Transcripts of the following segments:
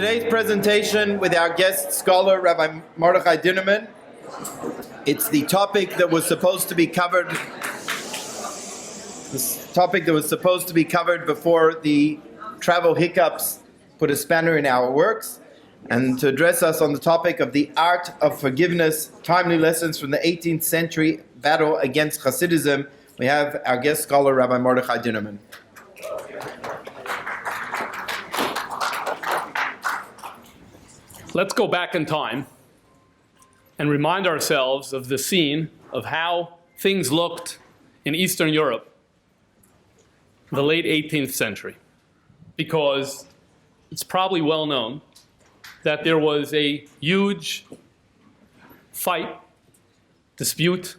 today's presentation with our guest scholar, Rabbi Mordechai Dinerman, it's the topic that was supposed to be covered. This topic that was supposed to be covered before the travel hiccups put a spanner in our works, and to address us on the topic of the art of forgiveness, timely lessons from the 18th century battle against Chasidism, we have our guest scholar, Rabbi Mordechai Dinerman. Let's go back in time and remind ourselves of the scene of how things looked in Eastern Europe in the late 18th century. Because it's probably well known that there was a huge fight, dispute,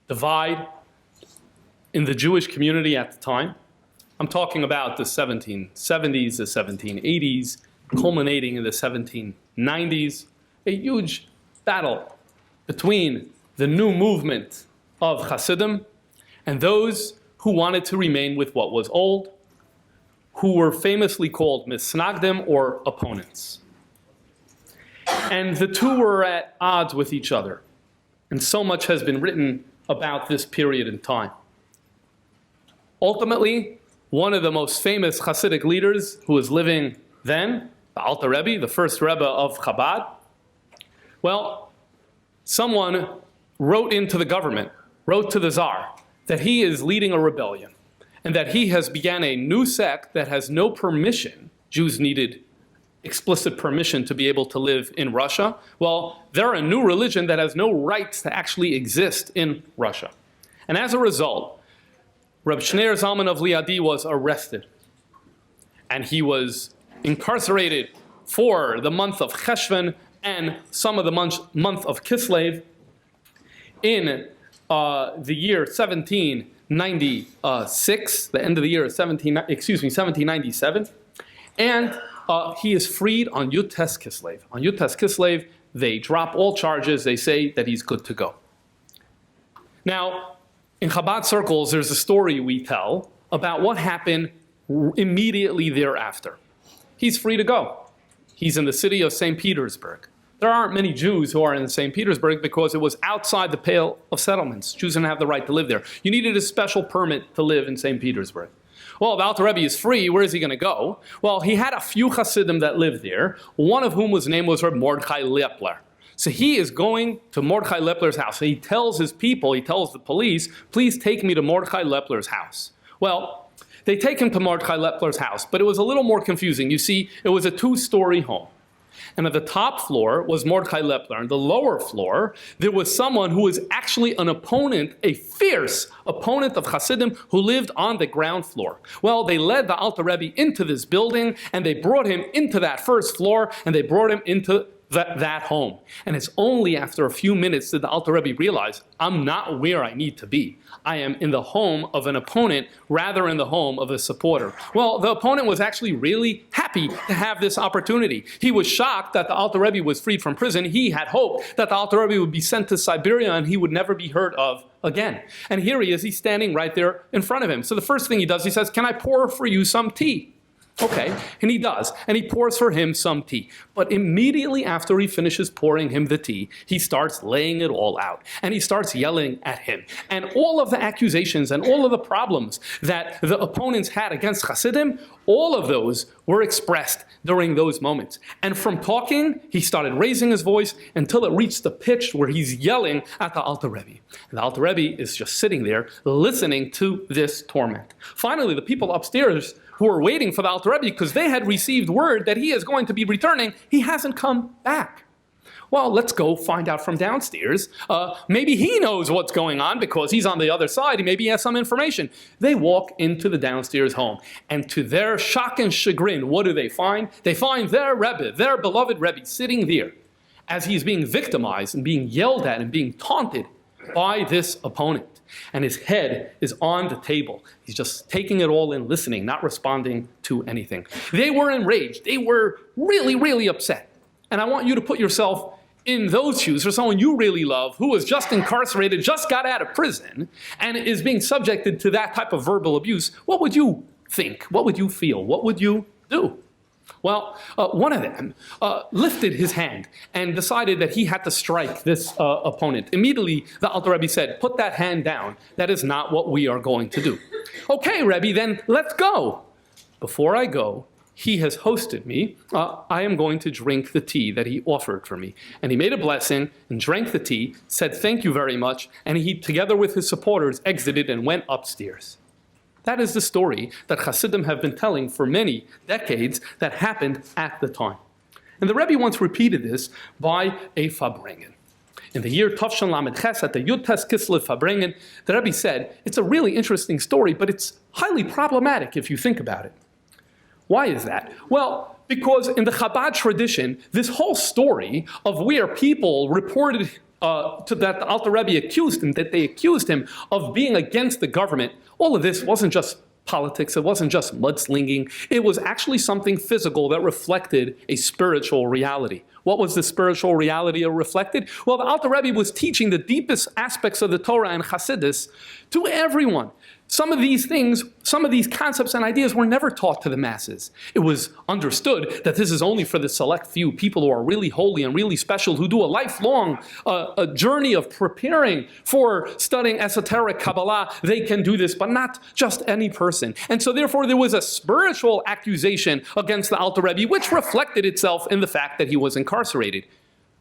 divide in the Jewish community at the time. I'm talking about the 1770s, the 1780s, culminating in the 1790s, a huge battle between the new movement of Hasidim and those who wanted to remain with what was old, who were famously called misnagdim, or opponents. And the two were at odds with each other. And so much has been written about this period in time. Ultimately, one of the most famous Hasidic leaders who was living then, the Alter Rebbe, the first Rebbe of Chabad, well, someone wrote into the government, wrote to the Tsar, that he is leading a rebellion and that he has began a new sect that has no permission. Jews needed explicit permission to be able to live in Russia. Well, they're a new religion that has no rights to actually exist in Russia. And as a result, Reb Shneir Zalman of Liadi was arrested, and he was incarcerated for the month of Cheshvan and some of the month of Kislev in the year 1796, the end of the year 1797, and he is freed on Yud Tes Kislev. On Yud Tes Kislev, they drop all charges. They say that he's good to go. Now, in Chabad circles, there's a story we tell about what happened immediately thereafter. He's free to go. He's in the city of St. Petersburg. There aren't many Jews who are in St. Petersburg because it was outside the pale of settlements. Jews didn't have the right to live there. You needed a special permit to live in St. Petersburg. Well, the Alter Rebbe is free. Where is he going to go? Well, he had a few Hasidim that lived there, one of whom his name was Rabbi Mordechai Lepler. So he is going to Mordechai Lepler's house. So he tells his people, he tells the police, please take me to Mordechai Lepler's house. Well, they take him to Mordechai Lepler's house, but it was a little more confusing. You see, it was a two-story home. And at the top floor was Mordechai Lepler. On the lower floor, there was someone who was actually an opponent, a fierce opponent of Hasidim who lived on the ground floor. Well, they led the Alter Rebbe into this building, and they brought him into that first floor, and they brought him into that home. And it's only after a few minutes that the Alter Rebbe realized, I'm not where I need to be. I am in the home of an opponent rather in the home of a supporter. Well, the opponent was actually really happy to have this opportunity. He was shocked that the Alter Rebbe was freed from prison. He had hoped that the Alter Rebbe would be sent to Siberia and he would never be heard of again. And here he is, he's standing right there in front of him. So the first thing he does, he says, can I pour for you some tea? Okay, and he does, and he pours for him some tea. But immediately after he finishes pouring him the tea, he starts laying it all out, and he starts yelling at him. And all of the accusations and all of the problems that the opponents had against Hasidim, all of those were expressed during those moments. And from talking, he started raising his voice until it reached the pitch where he's yelling at the Alter Rebbe. And the Alter Rebbe is just sitting there listening to this torment. Finally, the people upstairs who were waiting for the Alter Rebbe because they had received word that he is going to be returning, he hasn't come back. Well, let's go find out from downstairs. Maybe he knows what's going on because he's on the other side. Maybe he has some information. They walk into the downstairs home. And to their shock and chagrin, what do they find? They find their Rebbe, their beloved Rebbe, sitting there as he's being victimized and being yelled at and being taunted by this opponent. And his head is on the table. He's just taking it all in, listening, not responding to anything. They were enraged. They were really, really upset. And I want you to put yourself in those shoes for someone you really love who was just incarcerated, just got out of prison, and is being subjected to that type of verbal abuse. What would you think? What would you feel? What would you do? Well, one of them lifted his hand and decided that he had to strike this opponent. Immediately, the Alter Rebbe said, "Put that hand down. That is not what we are going to do." "Okay, Rebbe, then let's go." "Before I go, he has hosted me. I am going to drink the tea that he offered for me." And he made a blessing and drank the tea, said thank you very much, and he, together with his supporters, exited and went upstairs. That is the story that Hasidim have been telling for many decades that happened at the time. And the Rebbe once repeated this by a Farbrengen. In the year Tafshan Lamed Ches, at the Yud Tes Kislev Farbrengen, the Rebbe said, it's a really interesting story, but it's highly problematic if you think about it. Why is that? Well, because in the Chabad tradition, this whole story of where people reported that the Alter Rebbe accused him, that they accused him of being against the government, all of this wasn't just politics, it wasn't just mudslinging, it was actually something physical that reflected a spiritual reality. What was the spiritual reality it reflected? Well, the Alter Rebbe was teaching the deepest aspects of the Torah and Chasidus to everyone. Some of these things, some of these concepts and ideas were never taught to the masses. It was understood that this is only for the select few, people who are really holy and really special, who do a lifelong a journey of preparing for studying esoteric Kabbalah. They can do this, but not just any person. And so therefore there was a spiritual accusation against the Alter Rebbe, which reflected itself in the fact that he was incarcerated.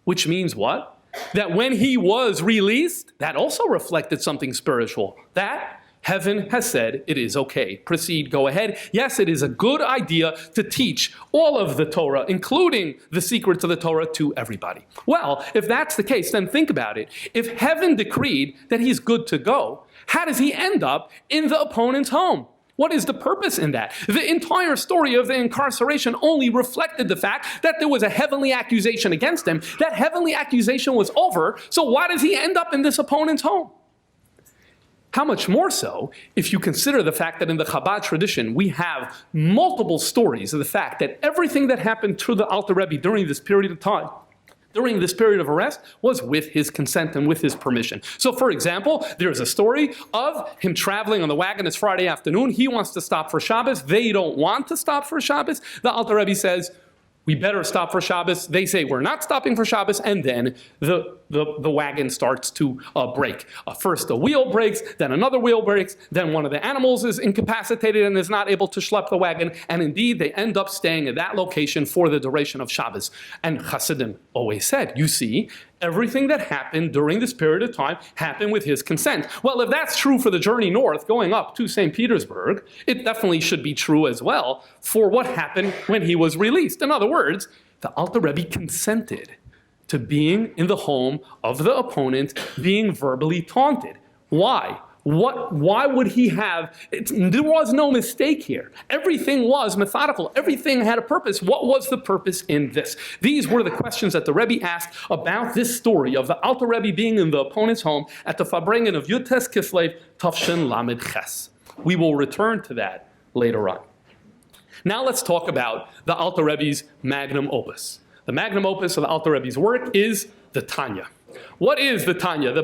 Which means what? That when he was released, that also reflected something spiritual. That heaven has said it is okay. Proceed, go ahead. Yes, it is a good idea to teach all of the Torah, including the secrets of the Torah, to everybody. Well, if that's the case, then think about it. If heaven decreed that he's good to go, how does he end up in the opponent's home? What is the purpose in that? The entire story of the incarceration only reflected the fact that there was a heavenly accusation against him. That heavenly accusation was over, so why does he end up in this opponent's home? How much more so if you consider the fact that in the Chabad tradition we have multiple stories of the fact that everything that happened to the Alter Rebbe during this period of time, during this period of arrest, was with his consent and with his permission. So for example, there's a story of him traveling on the wagon. It's Friday afternoon. He wants to stop for Shabbos. They don't want to stop for Shabbos. The Alter Rebbe says, we better stop for Shabbos. They say we're not stopping for Shabbos, and then the wagon starts to break. First a wheel breaks, then another wheel breaks, then one of the animals is incapacitated and is not able to schlep the wagon, and indeed they end up staying at that location for the duration of Shabbos. And Hasidim always said, you see, everything that happened during this period of time happened with his consent. Well, if that's true for the journey north, going up to St. Petersburg, it definitely should be true as well for what happened when he was released. In other words, the Alter Rebbe consented to being in the home of the opponent, being verbally taunted. Why? Why would he have? There was no mistake here. Everything was methodical. Everything had a purpose. What was the purpose in this? These were the questions that the Rebbe asked about this story of the Alter Rebbe being in the opponent's home at the Farbrengen of Yud Tes Kislev Tafshin Lamed Ches. We will return to that later on. Now let's talk about the Alter Rebbe's magnum opus. The magnum opus of the Alter Rebbe's work is the Tanya. What is the Tanya? The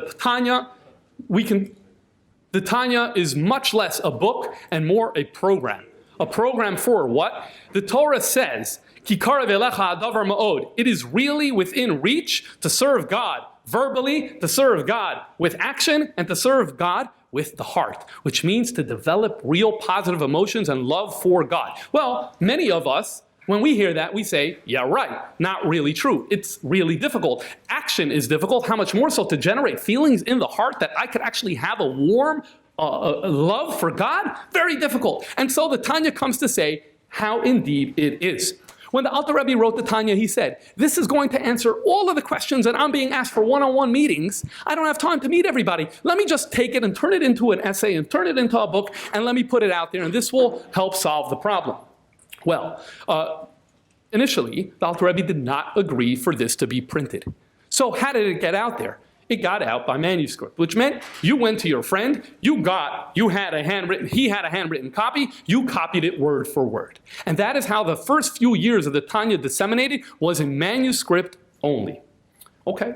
Tanya is much less a book and more a program. A program for what? The Torah says, Ki karev elecha hadavar ma'od. It is really within reach to serve God verbally, to serve God with action, and to serve God with the heart, which means to develop real positive emotions and love for God. Well, many of us, when we hear that, we say, yeah, right, not really true. It's really difficult. Action is difficult. How much more so to generate feelings in the heart that I could actually have a warm love for God? Very difficult. And so the Tanya comes to say how indeed it is. When the Alter Rebbe wrote the Tanya, he said, this is going to answer all of the questions that I'm being asked for one-on-one meetings. I don't have time to meet everybody. Let me just take it and turn it into an essay and turn it into a book, and let me put it out there, and this will help solve the problem. Well, initially, the Alter Rebbe did not agree for this to be printed. So how did it get out there? It got out by manuscript, which meant you went to your friend, he had a handwritten copy, you copied it word for word. And that is how the first few years of the Tanya disseminated, was in manuscript only. Okay.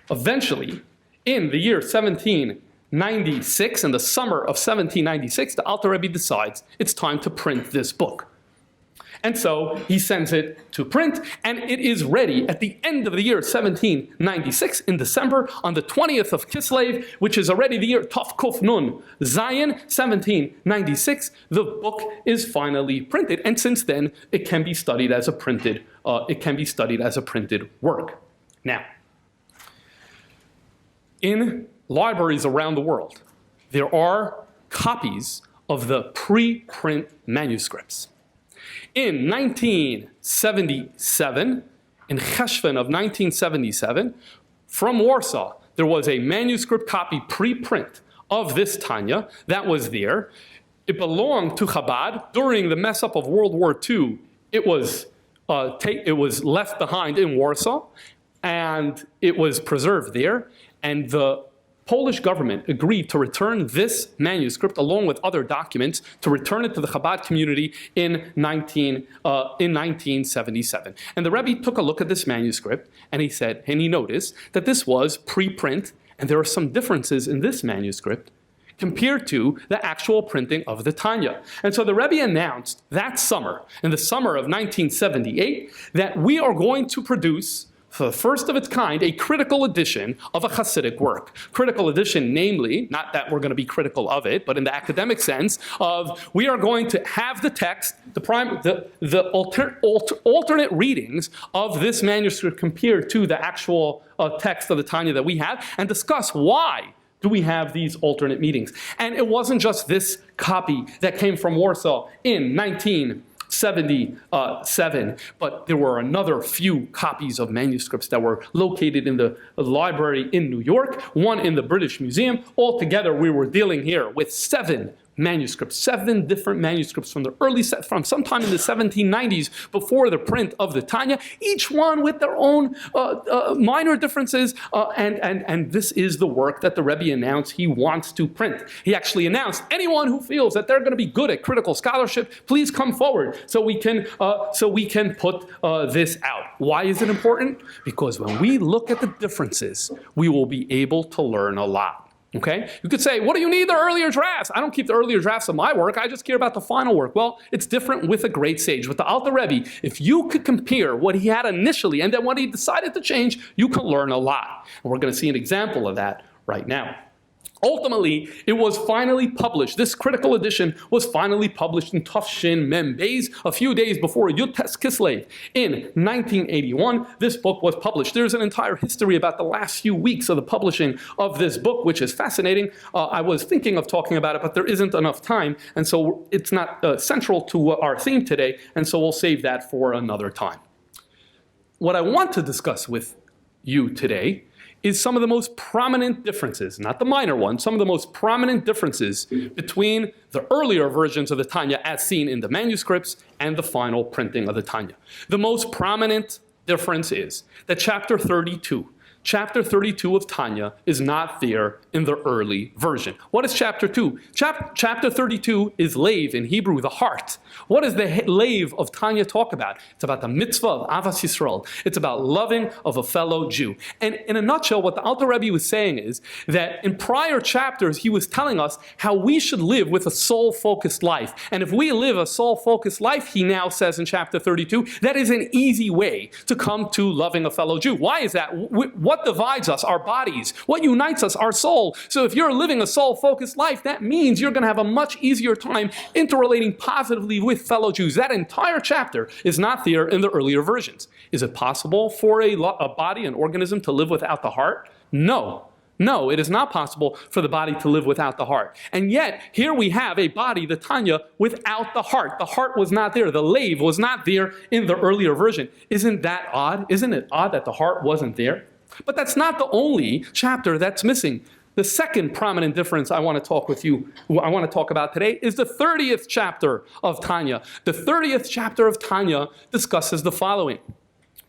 Eventually, in the year 1796, in the summer of 1796, the Alter Rebbe decides it's time to print this book. And so he sends it to print, and it is ready at the end of the year 1796 in December on the 20th of Kislev, which is already the year Tov Kuf Nun Zion, 1796. The book is finally printed, and since then it can be studied as a printed work. Now, in libraries around the world, there are copies of the pre-print manuscripts. In 1977, in Cheshvan of 1977, from Warsaw, there was a manuscript copy pre-print of this Tanya that was there. It belonged to Chabad. During the mess up of World War II, it was left behind in Warsaw, and it was preserved there. And the Polish government agreed to return this manuscript, along with other documents, to return it to the Chabad community in 1977. And the Rebbe took a look at this manuscript, and he noticed that this was pre-print, and there are some differences in this manuscript compared to the actual printing of the Tanya. And so the Rebbe announced that summer, in the summer of 1978, that we are going to produce, for the first of its kind, a critical edition of a Hasidic work. Critical edition, namely, not that we're going to be critical of it, but in the academic sense of we are going to have the text, alternate readings of this manuscript compared to the actual text of the Tanya that we have, and discuss why do we have these alternate meetings. And it wasn't just this copy that came from Warsaw in 1977, but there were another few copies of manuscripts that were located in the library in New York, one in the British Museum. Altogether, we were dealing here with 7 different manuscripts from sometime in the 1790s before the print of the Tanya, each one with their own minor differences, and this is the work that the Rebbe announced he wants to print. He actually announced, anyone who feels that they're going to be good at critical scholarship, please come forward so we can put this out. Why is it important? Because when we look at the differences, we will be able to learn a lot. Okay? You could say, what do you need the earlier drafts? I don't keep the earlier drafts of my work. I just care about the final work. Well, it's different with a great sage. With the Alter Rebbe, if you could compare what he had initially and then what he decided to change, you can learn a lot. And we're going to see an example of that right now. Ultimately, it was finally published. This critical edition was finally published in Tafshin Mem Beis, a few days before Yud Tes Kislev. In 1981, this book was published. There's an entire history about the last few weeks of the publishing of this book, which is fascinating. I was thinking of talking about it, but there isn't enough time, and so it's not central to our theme today, and so we'll save that for another time. What I want to discuss with you today is some of the most prominent differences, not the minor ones, some of the most prominent differences between the earlier versions of the Tanya as seen in the manuscripts and the final printing of the Tanya. The most prominent difference is that chapter 32 of Tanya is not there in the early version. What is chapter 2? Chapter 32 is Lev, in Hebrew, the heart. What does the Lev of Tanya talk about? It's about the mitzvah of Avas Yisrael. It's about loving of a fellow Jew. And in a nutshell, what the Alter Rebbe was saying is that in prior chapters, he was telling us how we should live with a soul-focused life. And if we live a soul-focused life, he now says in chapter 32, that is an easy way to come to loving a fellow Jew. Why is that? What divides us? Our bodies. What unites us? Our soul. So if you're living a soul-focused life, that means you're going to have a much easier time interrelating positively with fellow Jews. That entire chapter is not there in the earlier versions. Is it possible for a body, an organism, to live without the heart? No. No, it is not possible for the body to live without the heart. And yet, here we have a body, the Tanya, without the heart. The heart was not there. The Lev was not there in the earlier version. Isn't that odd? Isn't it odd that the heart wasn't there? But that's not the only chapter that's missing. The second prominent difference I want to talk about today is the 30th chapter of Tanya. The 30th chapter of Tanya discusses the following.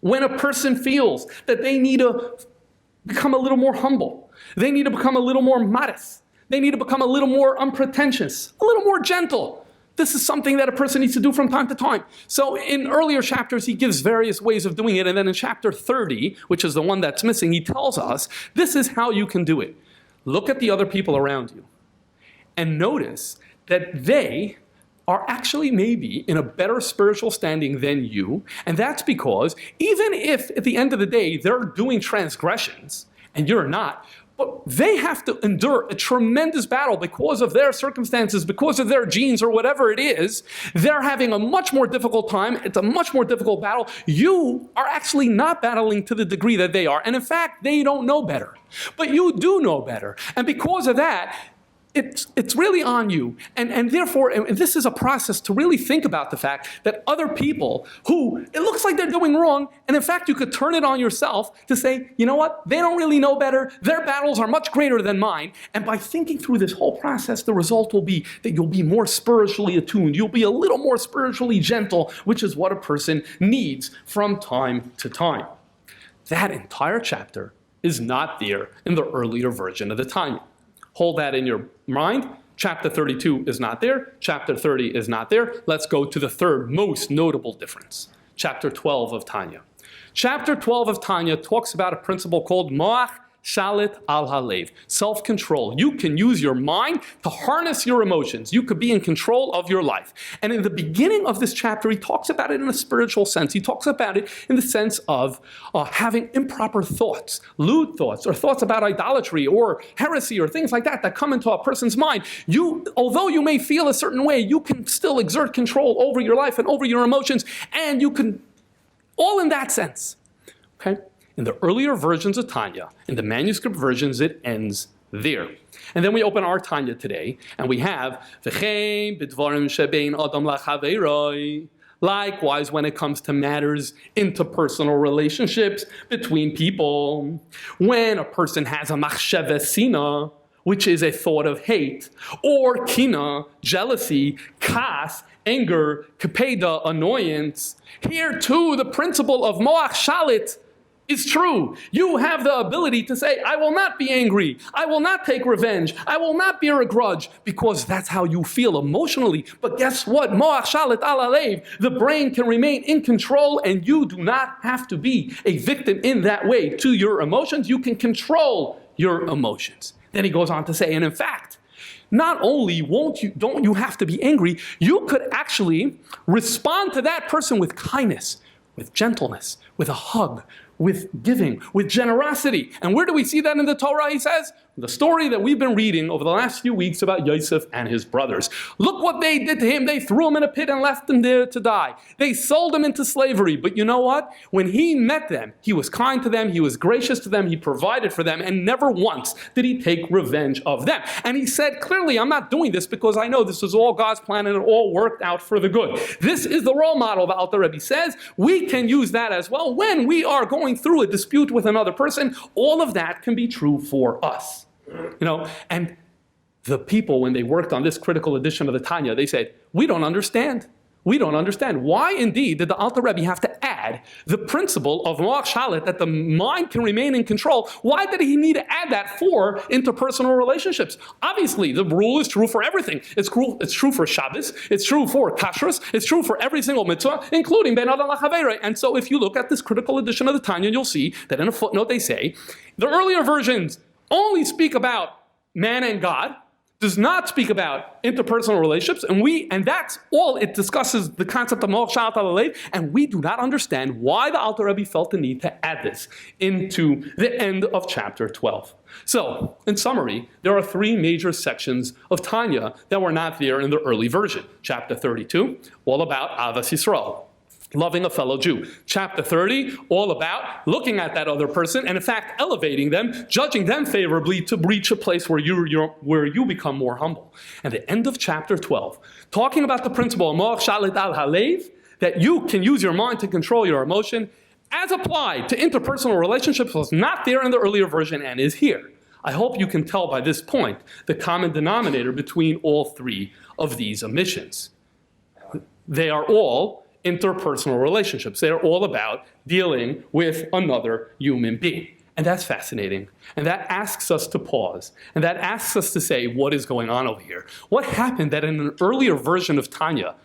When a person feels that they need to become a little more humble, they need to become a little more modest, they need to become a little more unpretentious, a little more gentle. This is something that a person needs to do from time to time. So in earlier chapters, he gives various ways of doing it. And then in chapter 30, which is the one that's missing, he tells us, this is how you can do it. Look at the other people around you and notice that they are actually maybe in a better spiritual standing than you, and that's because even if at the end of the day they're doing transgressions and you're not, but they have to endure a tremendous battle because of their circumstances, because of their genes or whatever it is. They're having a much more difficult time. It's a much more difficult battle. You are actually not battling to the degree that they are. And in fact, they don't know better. But you do know better. And because of that, it's really on you. And therefore, and this is a process to really think about the fact that other people who it looks like they're doing wrong, and in fact, you could turn it on yourself to say, you know what? They don't really know better. Their battles are much greater than mine. And by thinking through this whole process, the result will be that you'll be more spiritually attuned. You'll be a little more spiritually gentle, which is what a person needs from time to time. That entire chapter is not there in the earlier version of the Tanya. Hold that in your mind. Chapter 32 is not there. Chapter 30 is not there. Let's go to the third most notable difference. Chapter 12 of Tanya. Chapter 12 of Tanya talks about a principle called Moach Shalit al Halev, self-control. You can use your mind to harness your emotions. You could be in control of your life. And in the beginning of this chapter, he talks about it in a spiritual sense. He talks about it in the sense of having improper thoughts, lewd thoughts, or thoughts about idolatry or heresy or things like that that come into a person's mind. Although you may feel a certain way, you can still exert control over your life and over your emotions, and you can, all in that sense, okay? In the earlier versions of Tanya, in the manuscript versions, it ends there. And then we open our Tanya today, and we have V'chein b'dvarim shebein adam lachaveroi. Likewise, when it comes to matters, interpersonal relationships between people, when a person has a machsheve sina, which is a thought of hate, or kina, jealousy, kas, anger, kapeda, annoyance, here too the principle of moach shalit is true. You have the ability to say, I will not be angry. I will not take revenge. I will not bear a grudge, because that's how you feel emotionally. But guess what? Moach shalit al halev. The brain can remain in control, and you do not have to be a victim in that way to your emotions. You can control your emotions. Then he goes on to say, and in fact, not only don't you have to be angry, you could actually respond to that person with kindness, with gentleness, with a hug, with giving, with generosity. And where do we see that in the Torah, he says? The story that we've been reading over the last few weeks about Yosef and his brothers. Look what they did to him. They threw him in a pit and left him there to die. They sold him into slavery. But you know what? When he met them, he was kind to them, he was gracious to them, he provided for them, and never once did he take revenge of them. And he said, clearly, I'm not doing this because I know this was all God's plan and it all worked out for the good. This is the role model that Alter Rebbe says. We can use that as well when we are going through a dispute with another person. All of that can be true for us. And the people, when they worked on this critical edition of the Tanya, they said, we don't understand. We don't understand. Why indeed did the Alter Rebbe have to add the principle of Moach Shalit, that the mind can remain in control? Why did he need to add that for interpersonal relationships? Obviously, the rule is true for everything. It's true for Shabbos. It's true for Kashrus. It's true for every single mitzvah, including Ben Adam Lachaverei. And so if you look at this critical edition of the Tanya, you'll see that in a footnote they say, the earlier versions only speak about man and God, does not speak about interpersonal relationships, and that's all it discusses, the concept of Moach Shalit al halev, and we do not understand why the Alter Rebbe felt the need to add this into the end of chapter 12. So, in summary, there are three major sections of Tanya that were not there in the early version. Chapter 32, all about Avas Yisrael, loving a fellow Jew. Chapter 30, all about looking at that other person and in fact elevating them, judging them favorably to reach a place where you become more humble. And the end of chapter 12, talking about the principle of Moach Shalit al halev, that you can use your mind to control your emotion, as applied to interpersonal relationships, was not there in the earlier version and is here. I hope you can tell by this point the common denominator between all three of these omissions. They are all interpersonal relationships. They're all about dealing with another human being. And that's fascinating. And that asks us to pause. And that asks us to say, what is going on over here? What happened that in an earlier version of Tanya,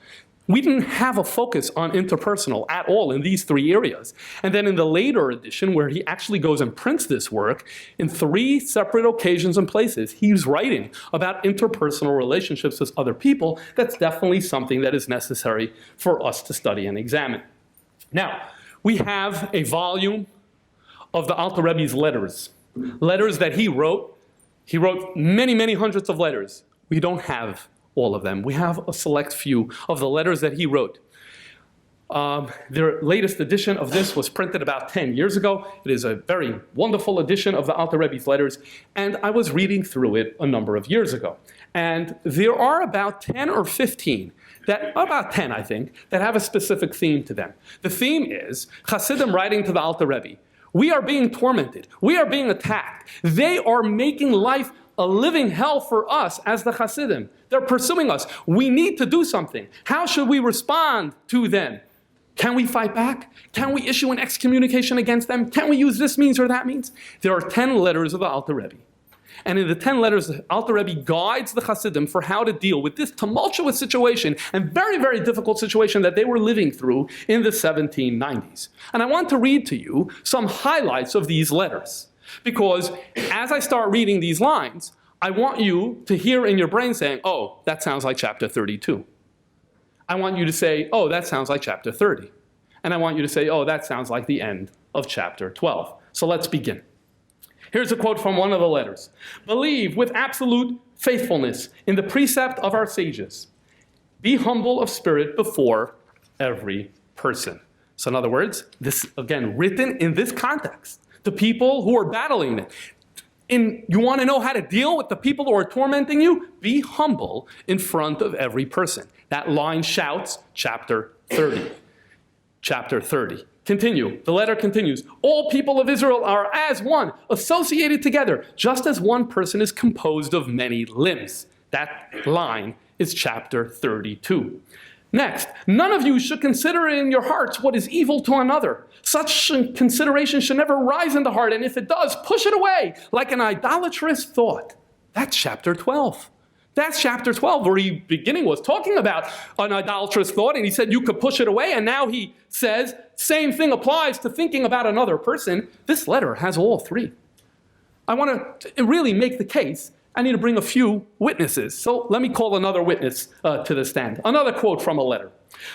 We didn't have a focus on interpersonal at all in these three areas. And then in the later edition, where he actually goes and prints this work, in 3 separate occasions and places, he's writing about interpersonal relationships with other people. That's definitely something that is necessary for us to study and examine. Now, we have a volume of the Alter Rebbe's letters that he wrote. He wrote many, many hundreds of letters. We don't have all of them. We have a select few of the letters that he wrote. The latest edition of this was printed about 10 years ago. It is a very wonderful edition of the Alter Rebbe's letters, and I was reading through it a number of years ago. And there are about 10 or 15, about 10 I think, that have a specific theme to them. The theme is Chasidim writing to the Alter Rebbe. We are being tormented. We are being attacked. They are making life a living hell for us as the Chasidim. They're pursuing us. We need to do something. How should we respond to them? Can we fight back? Can we issue an excommunication against them? Can we use this means or that means? There are 10 letters of the Alter Rebbe. And in the 10 letters, the Alter Rebbe guides the Chasidim for how to deal with this tumultuous situation and very, very difficult situation that they were living through in the 1790s. And I want to read to you some highlights of these letters. Because as I start reading these lines, I want you to hear in your brain saying, oh, that sounds like chapter 32. I want you to say, oh, that sounds like chapter 30. And I want you to say, oh, that sounds like the end of chapter 12. So let's begin. Here's a quote from one of the letters. Believe with absolute faithfulness in the precept of our sages. Be humble of spirit before every person. So in other words, this, again, written in this context. The people who are battling it. You want to know how to deal with the people who are tormenting you? Be humble in front of every person. That line shouts chapter 30. Chapter 30. Continue. The letter continues. All people of Israel are as one, associated together, just as one person is composed of many limbs. That line is chapter 32. Next, none of you should consider in your hearts what is evil to another. Such consideration should never rise in the heart, and if it does, push it away like an idolatrous thought. That's chapter 12. That's chapter 12, where he beginning was talking about an idolatrous thought, and he said you could push it away, and now he says same thing applies to thinking about another person. This letter has all three. I want to really make the case. I need to bring a few witnesses. So let me call another witness to the stand. Another quote from a letter.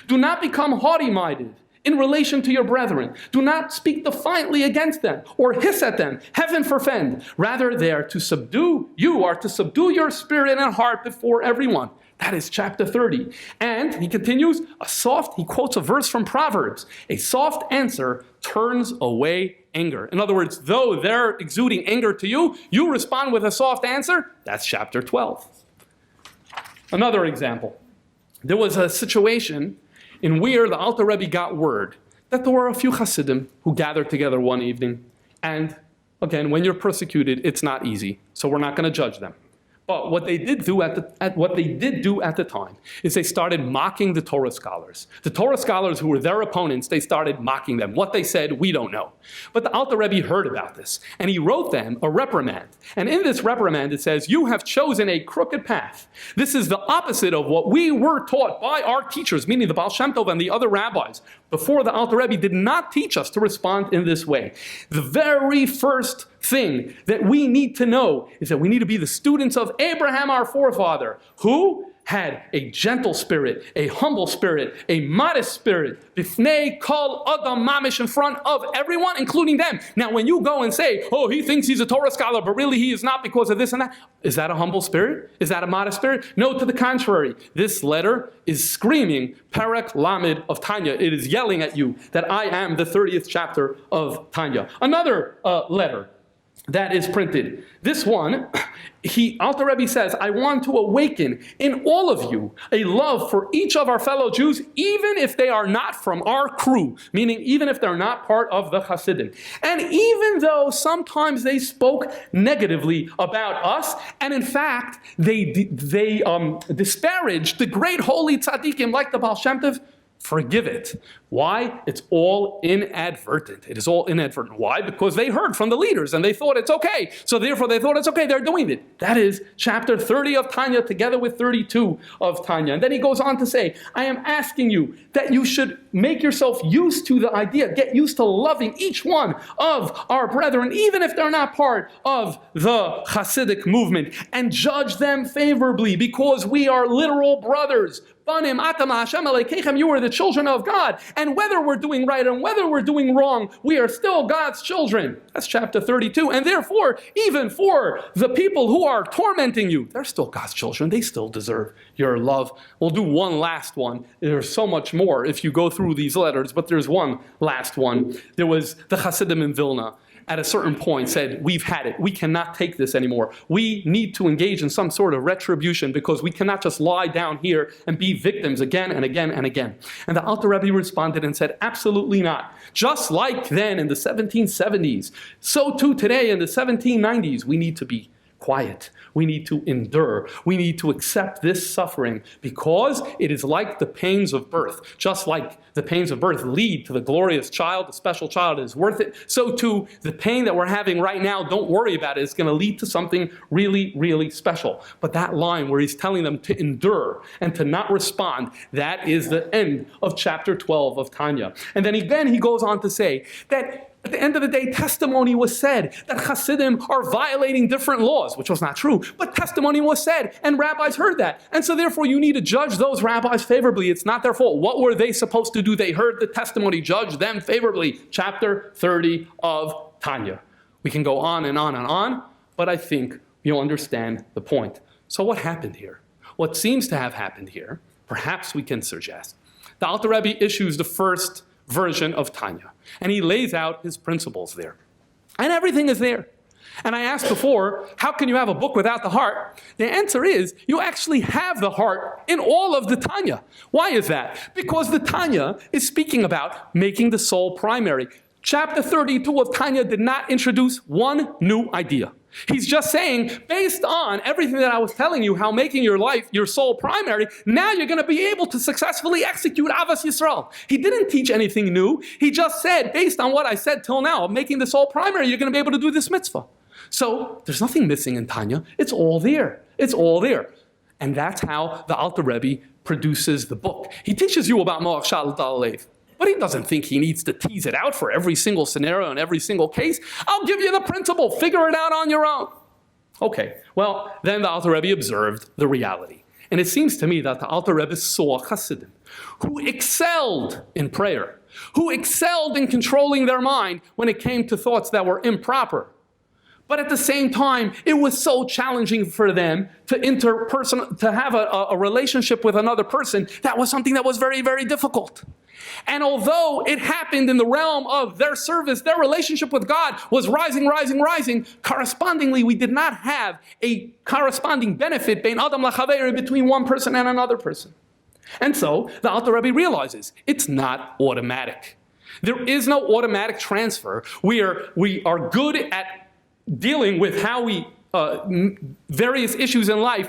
Do not become haughty-minded in relation to your brethren. Do not speak defiantly against them or hiss at them. Heaven forfend. Rather, you are to subdue your spirit and heart before everyone. That is chapter 30. And he continues, he quotes a verse from Proverbs. A soft answer turns away anger. In other words, though they're exuding anger to you, you respond with a soft answer. That's chapter 12. Another example. There was a situation in where the Alter Rebbe got word that there were a few Hasidim who gathered together one evening. And again, when you're persecuted, it's not easy. So we're not going to judge them. But what they did do at the time is they started mocking the Torah scholars. The Torah scholars who were their opponents, they started mocking them. What they said, we don't know. But the Alter Rebbe heard about this, and he wrote them a reprimand. And in this reprimand, it says, you have chosen a crooked path. This is the opposite of what we were taught by our teachers, meaning the Baal Shem Tov and the other rabbis. Before, the Alter Rebbe did not teach us to respond in this way. The very first thing that we need to know is that we need to be the students of Abraham, our forefather, who had a gentle spirit, a humble spirit, a modest spirit, bifnei kol adam mamish, in front of everyone, including them. Now, when you go and say, oh, he thinks he's a Torah scholar, but really he is not because of this and that, is that a humble spirit? Is that a modest spirit? No, to the contrary. This letter is screaming, Perek Lamed of Tanya. It is yelling at you that I am the 30th chapter of Tanya. Another letter that is printed. This one, Alter Rebbe says, I want to awaken in all of you a love for each of our fellow Jews, even if they are not from our crew, meaning even if they're not part of the Hasidim. And even though sometimes they spoke negatively about us, and in fact, they disparaged the great holy tzaddikim like the Baal Shem Tov, forgive it. Why? It's all inadvertent. It is all inadvertent. Why? Because they heard from the leaders and they thought it's okay. So therefore they thought it's okay. They're doing it. That is chapter 30 of Tanya together with 32 of Tanya. And then he goes on to say, I am asking you that you should make yourself used to the idea, get used to loving each one of our brethren, even if they're not part of the Hasidic movement, and judge them favorably because we are literal brothers. Banim, Atam, Hashem, Elokeichem, you are the children of God. And whether we're doing right and whether we're doing wrong, we are still God's children. That's chapter 32. And therefore, even for the people who are tormenting you, they're still God's children. They still deserve your love. We'll do one last one. There's so much more if you go through these letters, but there's one last one. There was the Hasidim in Vilna. At a certain point said, we've had it. We cannot take this anymore. We need to engage in some sort of retribution because we cannot just lie down here and be victims again and again and again. And the Alter Rebbe responded and said, absolutely not. Just like then in the 1770s, so too today in the 1790s, we need to be quiet. We need to endure. We need to accept this suffering because it is like the pains of birth. Just like the pains of birth lead to the glorious child, the special child is worth it, so too the pain that we're having right now, don't worry about it. It's going to lead to something really, really special. But that line where he's telling them to endure and to not respond, that is the end of chapter 12 of Tanya. And then again he goes on to say that at the end of the day, testimony was said that Hasidim are violating different laws, which was not true, but testimony was said, and rabbis heard that. And so therefore, you need to judge those rabbis favorably. It's not their fault. What were they supposed to do? They heard the testimony. Judge them favorably. Chapter 30 of Tanya. We can go on and on and on, but I think you'll understand the point. So what happened here? What seems to have happened here, perhaps we can suggest, the Alter Rebbe issues the first version of Tanya. And he lays out his principles there. And everything is there. And I asked before, how can you have a book without the heart? The answer is, you actually have the heart in all of the Tanya. Why is that? Because the Tanya is speaking about making the soul primary. Chapter 32 of Tanya did not introduce one new idea. He's just saying, based on everything that I was telling you, how making your life, your soul primary, now you're going to be able to successfully execute Avas Yisrael. He didn't teach anything new. He just said, based on what I said till now, making the soul primary, you're going to be able to do this mitzvah. So there's nothing missing in Tanya. It's all there. It's all there. And that's how the Alter Rebbe produces the book. He teaches you about Moach Shalat Alev. But he doesn't think he needs to tease it out for every single scenario and every single case. I'll give you the principle. Figure it out on your own. Okay, well, then the Alter Rebbe observed the reality. And it seems to me that the Alter Rebbe saw Chassidim who excelled in prayer, who excelled in controlling their mind when it came to thoughts that were improper. But at the same time, it was so challenging for them to have a relationship with another person. That was something that was very, very difficult. And although it happened in the realm of their service, their relationship with God was rising, rising, rising. Correspondingly, we did not have a corresponding benefit between one person and another person. And so the Alter Rebbe realizes it's not automatic. There is no automatic transfer. We are good at dealing with how we various issues in life.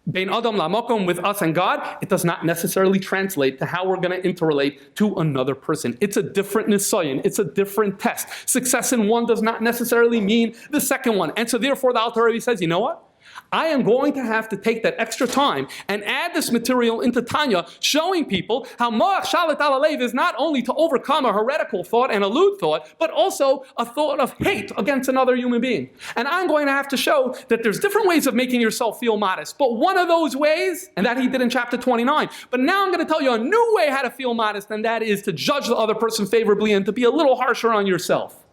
Bein Adam Lamakom, with us and God, it does not necessarily translate to how we're going to interrelate to another person. It's a different nisayon. It's a different test. Success in one does not necessarily mean the second one. And so therefore the Alter Rebbe says, you know what? I am going to have to take that extra time and add this material into Tanya, showing people how Moach Shalat Alev is not only to overcome a heretical thought and a lewd thought, but also a thought of hate against another human being. And I'm going to have to show that there's different ways of making yourself feel modest. But one of those ways, and that he did in chapter 29, but now I'm going to tell you a new way how to feel modest, and that is to judge the other person favorably and to be a little harsher on yourself.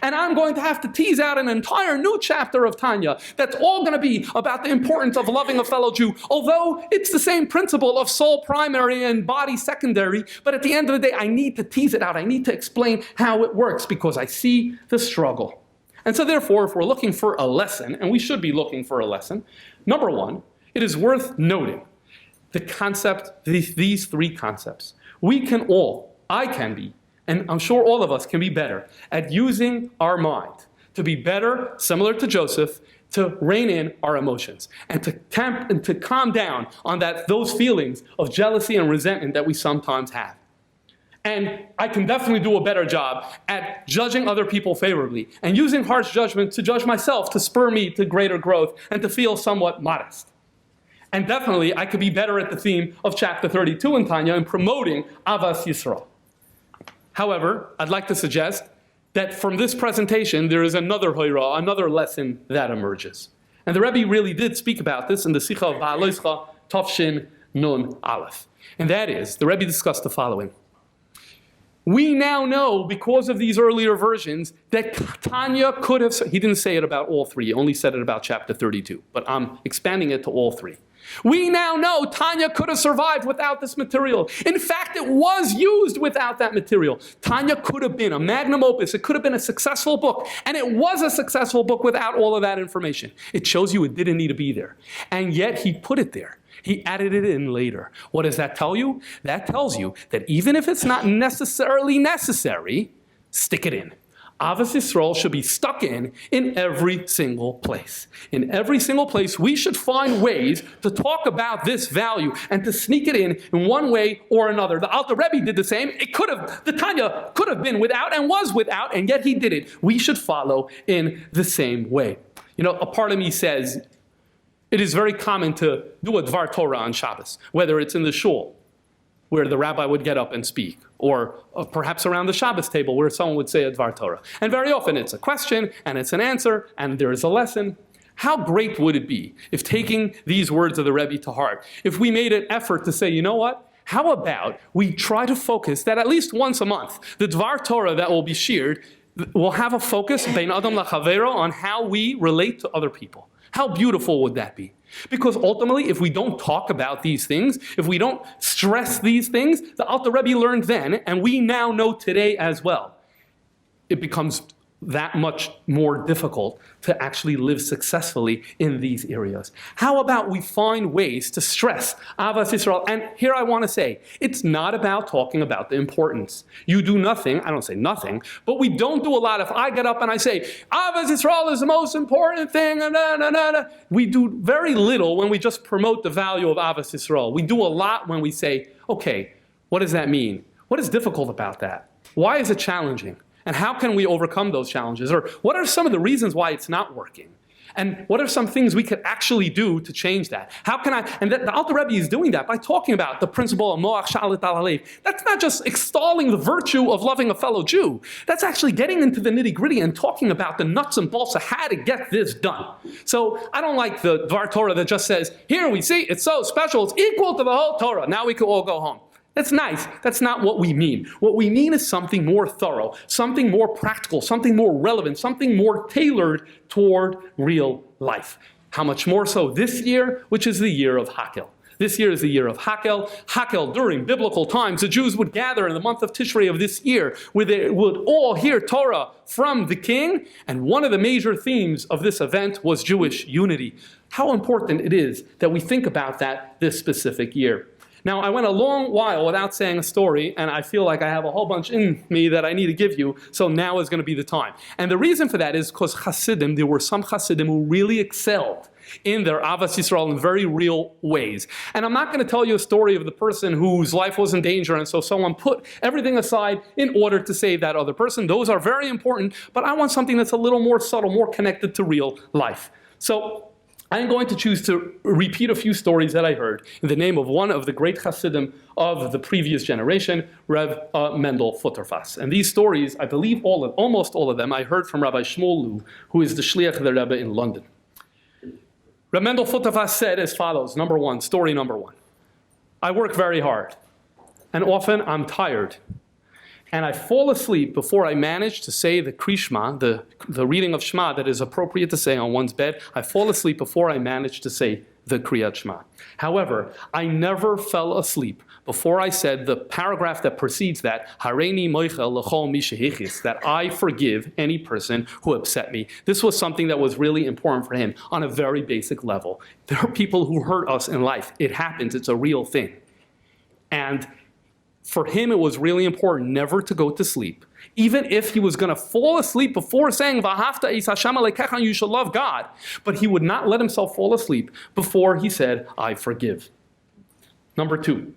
And I'm going to have to tease out an entire new chapter of Tanya that's all going to be about the importance of loving a fellow Jew, although it's the same principle of soul primary and body secondary, but at the end of the day, I need to tease it out. I need to explain how it works because I see the struggle. And so therefore, if we're looking for a lesson, and we should be looking for a lesson, number one, it is worth noting the concept, these three concepts. I can be, and I'm sure all of us can be better at using our mind to be better, similar to Joseph, to rein in our emotions and to calm down on those feelings of jealousy and resentment that we sometimes have. And I can definitely do a better job at judging other people favorably and using harsh judgment to judge myself to spur me to greater growth and to feel somewhat modest. And definitely, I could be better at the theme of chapter 32 in Tanya in promoting Avas Yisrael. However, I'd like to suggest that from this presentation, there is another hoira, another lesson that emerges. And the Rebbe really did speak about this in the Sicha of Ba'aloischa Tafshin Nun Aleph. And that is, the Rebbe discussed the following. We now know, because of these earlier versions, that Tanya could have, he didn't say it about all three, he only said it about chapter 32, but I'm expanding it to all three. We now know Tanya could have survived without this material. In fact, it was used without that material. Tanya could have been a magnum opus. It could have been a successful book. And it was a successful book without all of that information. It shows you it didn't need to be there. And yet he put it there. He added it in later. What does that tell you? That tells you that even if it's not necessarily necessary, stick it in. Avos Yisrael should be stuck in every single place. In every single place, we should find ways to talk about this value and to sneak it in one way or another. The Alter Rebbe did the same. The Tanya could have been without and was without, and yet he did it. We should follow in the same way. You know, a part of me says, it is very common to do a Dvar Torah on Shabbos, whether it's in the shul, where the rabbi would get up and speak, or perhaps around the Shabbos table where someone would say a Dvar Torah. And very often it's a question, and it's an answer, and there is a lesson. How great would it be if, taking these words of the Rebbe to heart, if we made an effort to say, you know what? How about we try to focus that at least once a month, the Dvar Torah that will be shared will have a focus, bein adam lachavero, on how we relate to other people. How beautiful would that be? Because ultimately, if we don't talk about these things, if we don't stress these things, the Alter Rebbe learned then, and we now know today as well, it becomes that much more difficult to actually live successfully in these areas. How about we find ways to stress Avas Yisrael? And here I want to say, it's not about talking about the importance. You do nothing, I don't say nothing, but we don't do a lot. If I get up and I say, Avas Yisrael is the most important thing, we do very little when we just promote the value of Avas Yisrael. We do a lot when we say, okay, what does that mean? What is difficult about that? Why is it challenging? And how can we overcome those challenges? Or what are some of the reasons why it's not working? And what are some things we could actually do to change that? How can I, and the Alter Rebbe is doing that by talking about the principle of moach shalit al halev. That's not just extolling the virtue of loving a fellow Jew. That's actually getting into the nitty gritty and talking about the nuts and bolts of how to get this done. So I don't like the Dvar Torah that just says, here we see, it's so special, it's equal to the whole Torah. Now we can all go home. That's nice. That's not what we mean. What we mean is something more thorough, something more practical, something more relevant, something more tailored toward real life. How much more so this year, which is the year of Hakel. This year is the year of Hakel. Hakel, during biblical times, the Jews would gather in the month of Tishrei of this year, where they would all hear Torah from the king, and one of the major themes of this event was Jewish unity. How important it is that we think about that this specific year. Now, I went a long while without saying a story, and I feel like I have a whole bunch in me that I need to give you, so now is going to be the time. And the reason for that is because Chasidim, there were some Chasidim who really excelled in their Avas Yisrael in very real ways. And I'm not going to tell you a story of the person whose life was in danger, and so someone put everything aside in order to save that other person. Those are very important, but I want something that's a little more subtle, more connected to real life. So I'm going to choose to repeat a few stories that I heard in the name of one of the great Chasidim of the previous generation, Rev Mendel Futterfass. And these stories, I believe almost all of them, I heard from Rabbi Shmuel Lu, who is the Shliach of the Rebbe in London. Rev Mendel Futterfass said as follows, story number one. I work very hard, and often I'm tired. And I fall asleep before I manage to say the Krishma, the reading of Shema that is appropriate to say on one's bed. I fall asleep before I manage to say the Kriyat Shema. However, I never fell asleep before I said the paragraph that precedes that, Hareini moichel l'chol mi shehichis, that I forgive any person who upset me. This was something that was really important for him on a very basic level. There are people who hurt us in life. It happens. It's a real thing. And For him, it was really important never to go to sleep. Even if he was going to fall asleep before saying, V'ahavta es Hashem Elokecha, you shall love God. But he would not let himself fall asleep before he said, I forgive. Number 2,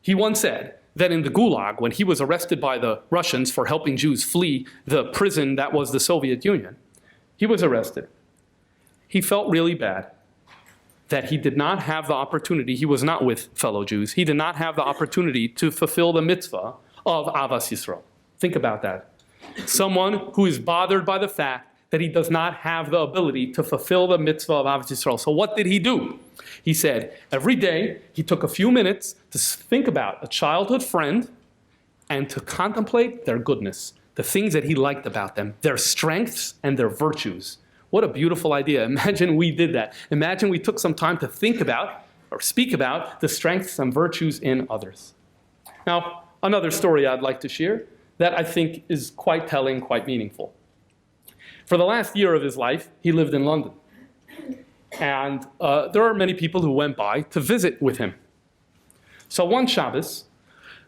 he once said that in the Gulag, when he was arrested by the Russians for helping Jews flee the prison that was the Soviet Union, he was arrested. He felt really bad that he did not have the opportunity, he was not with fellow Jews, he did not have the opportunity to fulfill the mitzvah of Avas Yisrael. Think about that. Someone who is bothered by the fact that he does not have the ability to fulfill the mitzvah of Avas Yisrael. So what did he do? He said, every day he took a few minutes to think about a childhood friend and to contemplate their goodness, the things that he liked about them, their strengths and their virtues. What a beautiful idea. Imagine we did that. Imagine we took some time to think about or speak about the strengths and virtues in others. Now, another story I'd like to share that I think is quite telling, quite meaningful. For the last year of his life, he lived in London. And there are many people who went by to visit with him. So one Shabbos,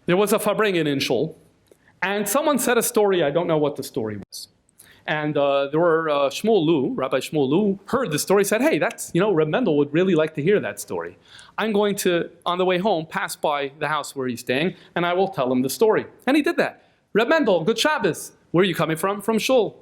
there was a Farbrengen in Shul, and someone said a story, I don't know what the story was. And there were Rabbi Shmuel Lu heard the story, said, hey, Reb Mendel would really like to hear that story. I'm going to, on the way home, pass by the house where he's staying, and I will tell him the story. And he did that. Reb Mendel, good Shabbos. Where are you coming from? From Shul.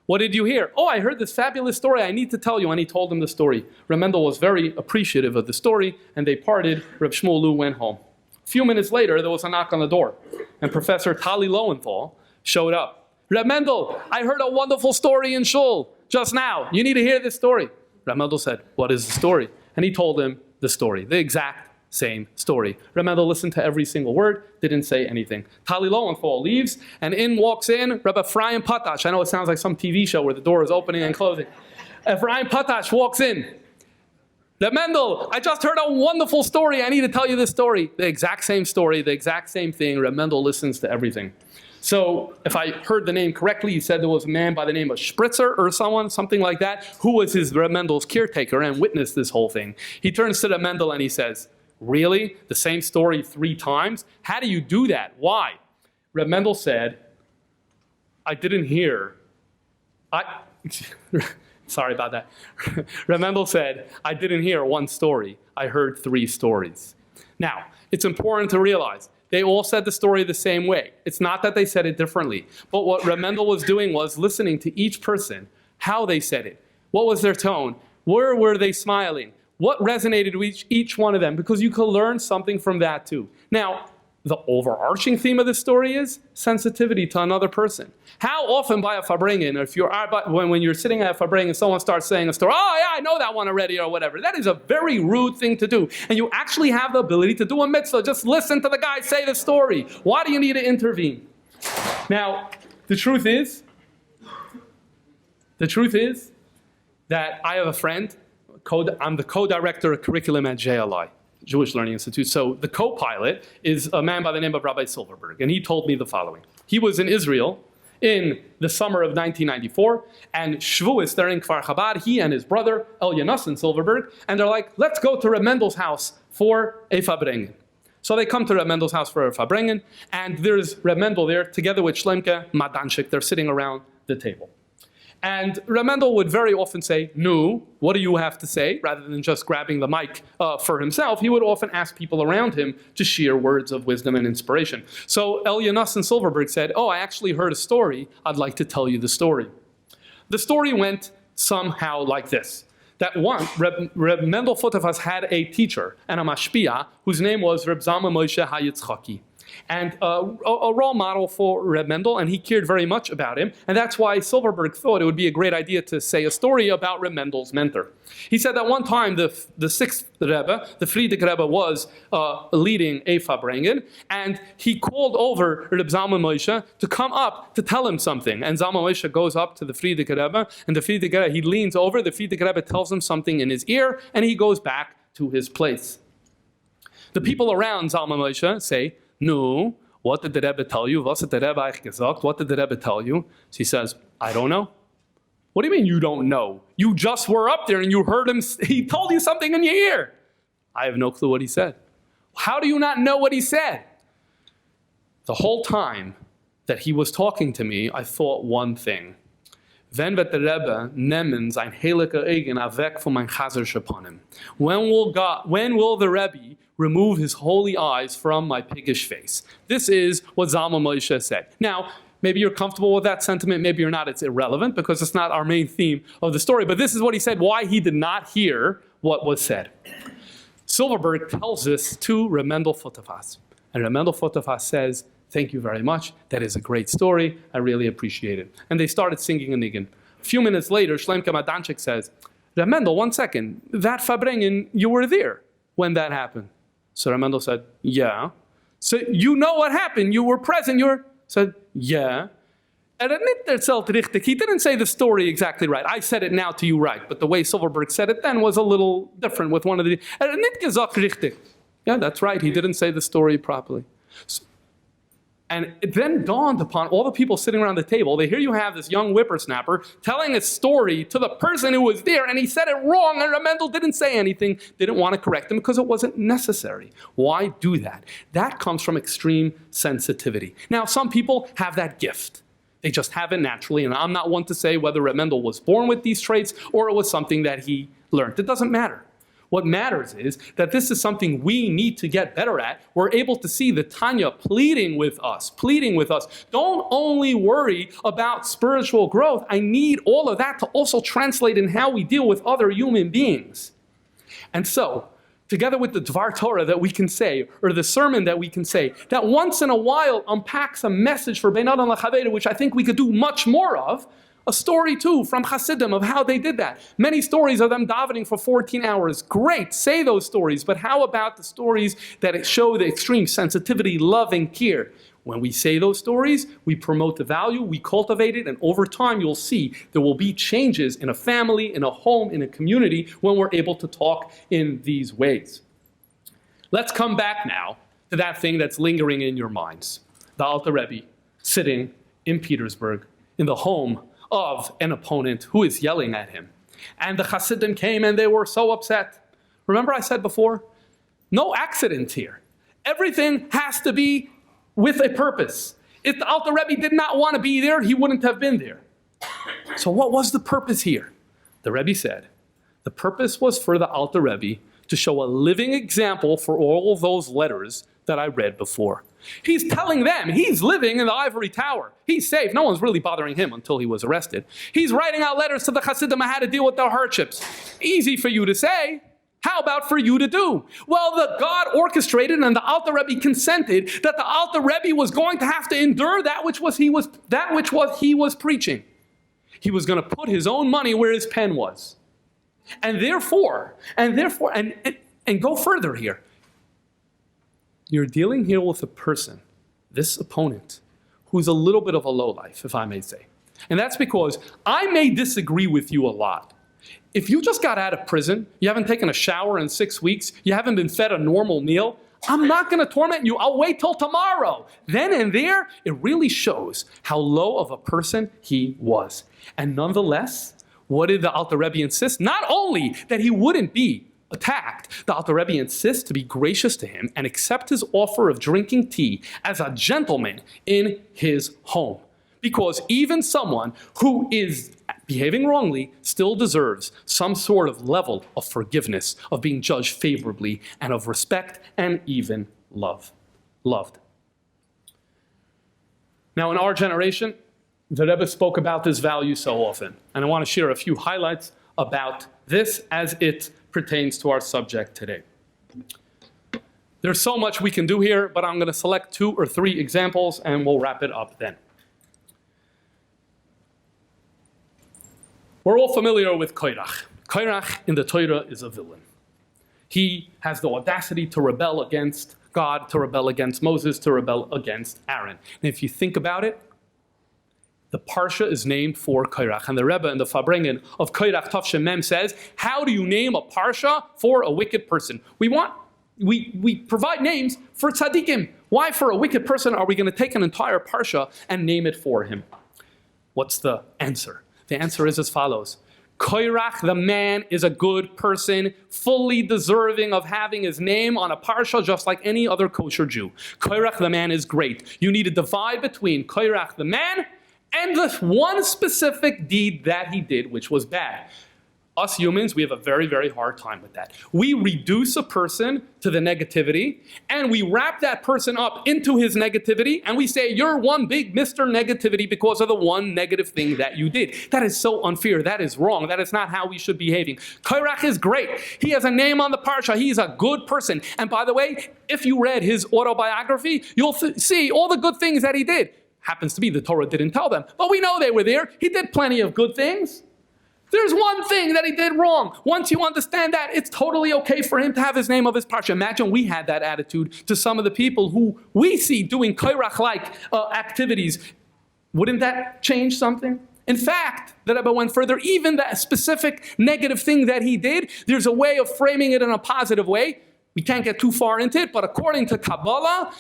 What did you hear? Oh, I heard this fabulous story. I need to tell you. And he told him the story. Reb Mendel was very appreciative of the story, and they parted. Reb Shmuel Lu went home. A few minutes later, there was a knock on the door, and Professor Tali Lowenthal showed up. Reb Mendel, I heard a wonderful story in Shul just now. You need to hear this story. Reb Mendel said, what is the story? And he told him the story, the exact same story. Reb Mendel listened to every single word, didn't say anything. Tali Lowenthal leaves, and in walks in Reb Ephraim Patash. I know it sounds like some TV show where the door is opening and closing. Ephraim Patash walks in. Reb Mendel, I just heard a wonderful story. I need to tell you this story. The exact same story, the exact same thing. Reb Mendel listens to everything. So if I heard the name correctly, he said there was a man by the name of Spritzer or something like that, who was his Reb Mendel's caretaker and witnessed this whole thing. He turns to Reb Mendel and he says, really? The same story 3 times? How do you do that? Why? Reb Mendel said, I didn't hear. Sorry about that. Reb Mendel said, I didn't hear one story. I heard 3 stories. Now, it's important to realize, they all said the story the same way. It's not that they said it differently. But what Reb Mendel was doing was listening to each person, how they said it. What was their tone? Where were they smiling? What resonated with each one of them? Because you can learn something from that too. Now, the overarching theme of the story is sensitivity to another person. How often by a Farbrengen, or when you're sitting at a Farbrengen, someone starts saying a story, oh yeah, I know that one already, or whatever. That is a very rude thing to do. And you actually have the ability to do a mitzvah. Just listen to the guy say the story. Why do you need to intervene? Now, the truth is that I have a friend, I'm the co-director of curriculum at JLI. Jewish Learning Institute. So the co-pilot is a man by the name of Rabbi Silverberg, and he told me the following. He was in Israel in the summer of 1994, and Shavuos, they're in Kfar Chabad, he and his brother, Yarchei Silverberg, and they're like, let's go to Reb Mendel's house for a Farbrengen. So they come to Reb Mendel's house for a Farbrengen, and there's Reb Mendel there, together with Shlemke Madanchik, they're sitting around the table. And Reb Mendel would very often say, no, what do you have to say? Rather than just grabbing the mic for himself, he would often ask people around him to share words of wisdom and inspiration. So Yarchei Silverberg said, oh, I actually heard a story. I'd like to tell you the story. The story went somehow like this. That once, Reb Mendel Futafas had a teacher and a mashpia whose name was Reb Zalman Moshe HaYitzchaki. And a role model for Reb Mendel, and he cared very much about him. And that's why Silverberg thought it would be a great idea to say a story about Reb Mendel's mentor. He said that one time the 6th Rebbe, the Frierdiker Rebbe, was leading a Farbrengen, and he called over Reb Zalman Moshe to come up to tell him something. And Zalman Moshe goes up to the Frierdiker Rebbe, and the Frierdiker Rebbe, he leans over, the Frierdiker Rebbe tells him something in his ear, and he goes back to his place. The people around Zalman Moshe say, no, what did the Rebbe tell you? Was hat der Rebbe euch gesagt? What did the Rebbe tell you? So he says, I don't know. What do you mean you don't know? You just were up there and you heard him, he told you something in your ear. I have no clue what he said. How do you not know what he said? The whole time that he was talking to me, I thought one thing. Wenn wird der Rebbe nehmen sein heilige Augen weg von mein Chaser Shaponim? When will the Rebbe remove his holy eyes from my piggish face? This is what Zalman Moshe said. Now, maybe you're comfortable with that sentiment, maybe you're not. It's irrelevant because it's not our main theme of the story. But this is what he said, why he did not hear what was said. Silverberg tells this to Remendel Futafas. And Remendel Futafas says, thank you very much. That is a great story. I really appreciate it. And they started singing a nigun. A few minutes later, Shlemke Madanchik says, Remendel, 1 second. That Fabrengen, you were there when that happened. So Remendel said, yeah. So you know what happened. You were present. Said, yeah. And he didn't say the story exactly right. I said it now to you right. But the way Silverberg said it then was a little different with one of the... Yeah, that's right. He didn't say the story properly. And it then dawned upon all the people sitting around the table. They hear you have this young whippersnapper telling a story to the person who was there, and he said it wrong, and Remendel didn't say anything, didn't want to correct him because it wasn't necessary. Why do that? That comes from extreme sensitivity. Now, some people have that gift. They just have it naturally, and I'm not one to say whether Remendel was born with these traits or it was something that he learned. It doesn't matter. What matters is that this is something we need to get better at. We're able to see the Tanya pleading with us. Don't only worry about spiritual growth. I need all of that to also translate in how we deal with other human beings. And so, together with the Dvar Torah that we can say, or the sermon that we can say, that once in a while unpacks a message for Bein Adam L'Chaveiru, which I think we could do much more of, a story too from Chassidim of how they did that. Many stories of them davening for 14 hours. Great, say those stories, but how about the stories that show the extreme sensitivity, love, and care? When we say those stories, we promote the value, we cultivate it, and over time you'll see there will be changes in a family, in a home, in a community when we're able to talk in these ways. Let's come back now to that thing that's lingering in your minds. The Alter Rebbe sitting in Petersburg in the home of an opponent who is yelling at him. And the Chassidim came and they were so upset. Remember I said before, no accident here. Everything has to be with a purpose. If the Alter Rebbe did not want to be there, he wouldn't have been there. So what was the purpose here? The Rebbe said, the purpose was for the Alter Rebbe to show a living example for all of those letters that I read before. He's telling them he's living in the ivory tower. He's safe. No one's really bothering him until he was arrested. He's writing out letters to the Chassidim on how to deal with their hardships. Easy for you to say. How about for you to do? Well, the God orchestrated and the Alter Rebbe consented that the Alter Rebbe was going to have to endure that which he was preaching. He was going to put his own money where his pen was. And therefore, go further here. You're dealing here with a person, this opponent, who's a little bit of a lowlife, if I may say. And that's because I may disagree with you a lot. If you just got out of prison, you haven't taken a shower in 6 weeks, you haven't been fed a normal meal, I'm not going to torment you. I'll wait till tomorrow. Then and there, it really shows how low of a person he was. And nonetheless, what did the Alter Rebbe insist? Not only that he wouldn't be attacked, the Alter Rebbe insists to be gracious to him and accept his offer of drinking tea as a gentleman in his home. Because even someone who is behaving wrongly still deserves some sort of level of forgiveness, of being judged favorably, and of respect and even loved. Now, in our generation, the Rebbe spoke about this value so often, and I want to share a few highlights about this as it pertains to our subject today. There's so much we can do here, but I'm going to select 2 or 3 examples and we'll wrap it up then. We're all familiar with Korach. Korach in the Torah is a villain. He has the audacity to rebel against God, to rebel against Moses, to rebel against Aaron. And if you think about it, the Parsha is named for Korach. And the Rebbe in the Fabrengen of Korach Tavshem Mem says, how do you name a Parsha for a wicked person? We provide names for tzaddikim. Why for a wicked person are we going to take an entire Parsha and name it for him? What's the answer? The answer is as follows. Korach, the man, is a good person, fully deserving of having his name on a parsha just like any other kosher Jew. Korach, the man, is great. You need to divide between Korach, the man, and the one specific deed that he did, which was bad. Us humans, we have a very, very hard time with that. We reduce a person to the negativity, and we wrap that person up into his negativity, and we say, you're one big Mr. Negativity because of the one negative thing that you did. That is so unfair. That is wrong. That is not how we should be behaving. Korach is great. He has a name on the parsha. He's a good person. And by the way, if you read his autobiography, you'll see all the good things that he did. Happens to be the Torah didn't tell them, but we know they were there. He did plenty of good things. There's one thing that he did wrong. Once you understand that, it's totally okay for him to have his name of his parsha. Imagine we had that attitude to some of the people who we see doing Korach-like activities. Wouldn't that change something? In fact, the Rebbe went further. Even that specific negative thing that he did, there's a way of framing it in a positive way. We can't get too far into it, but according to Kabbalah,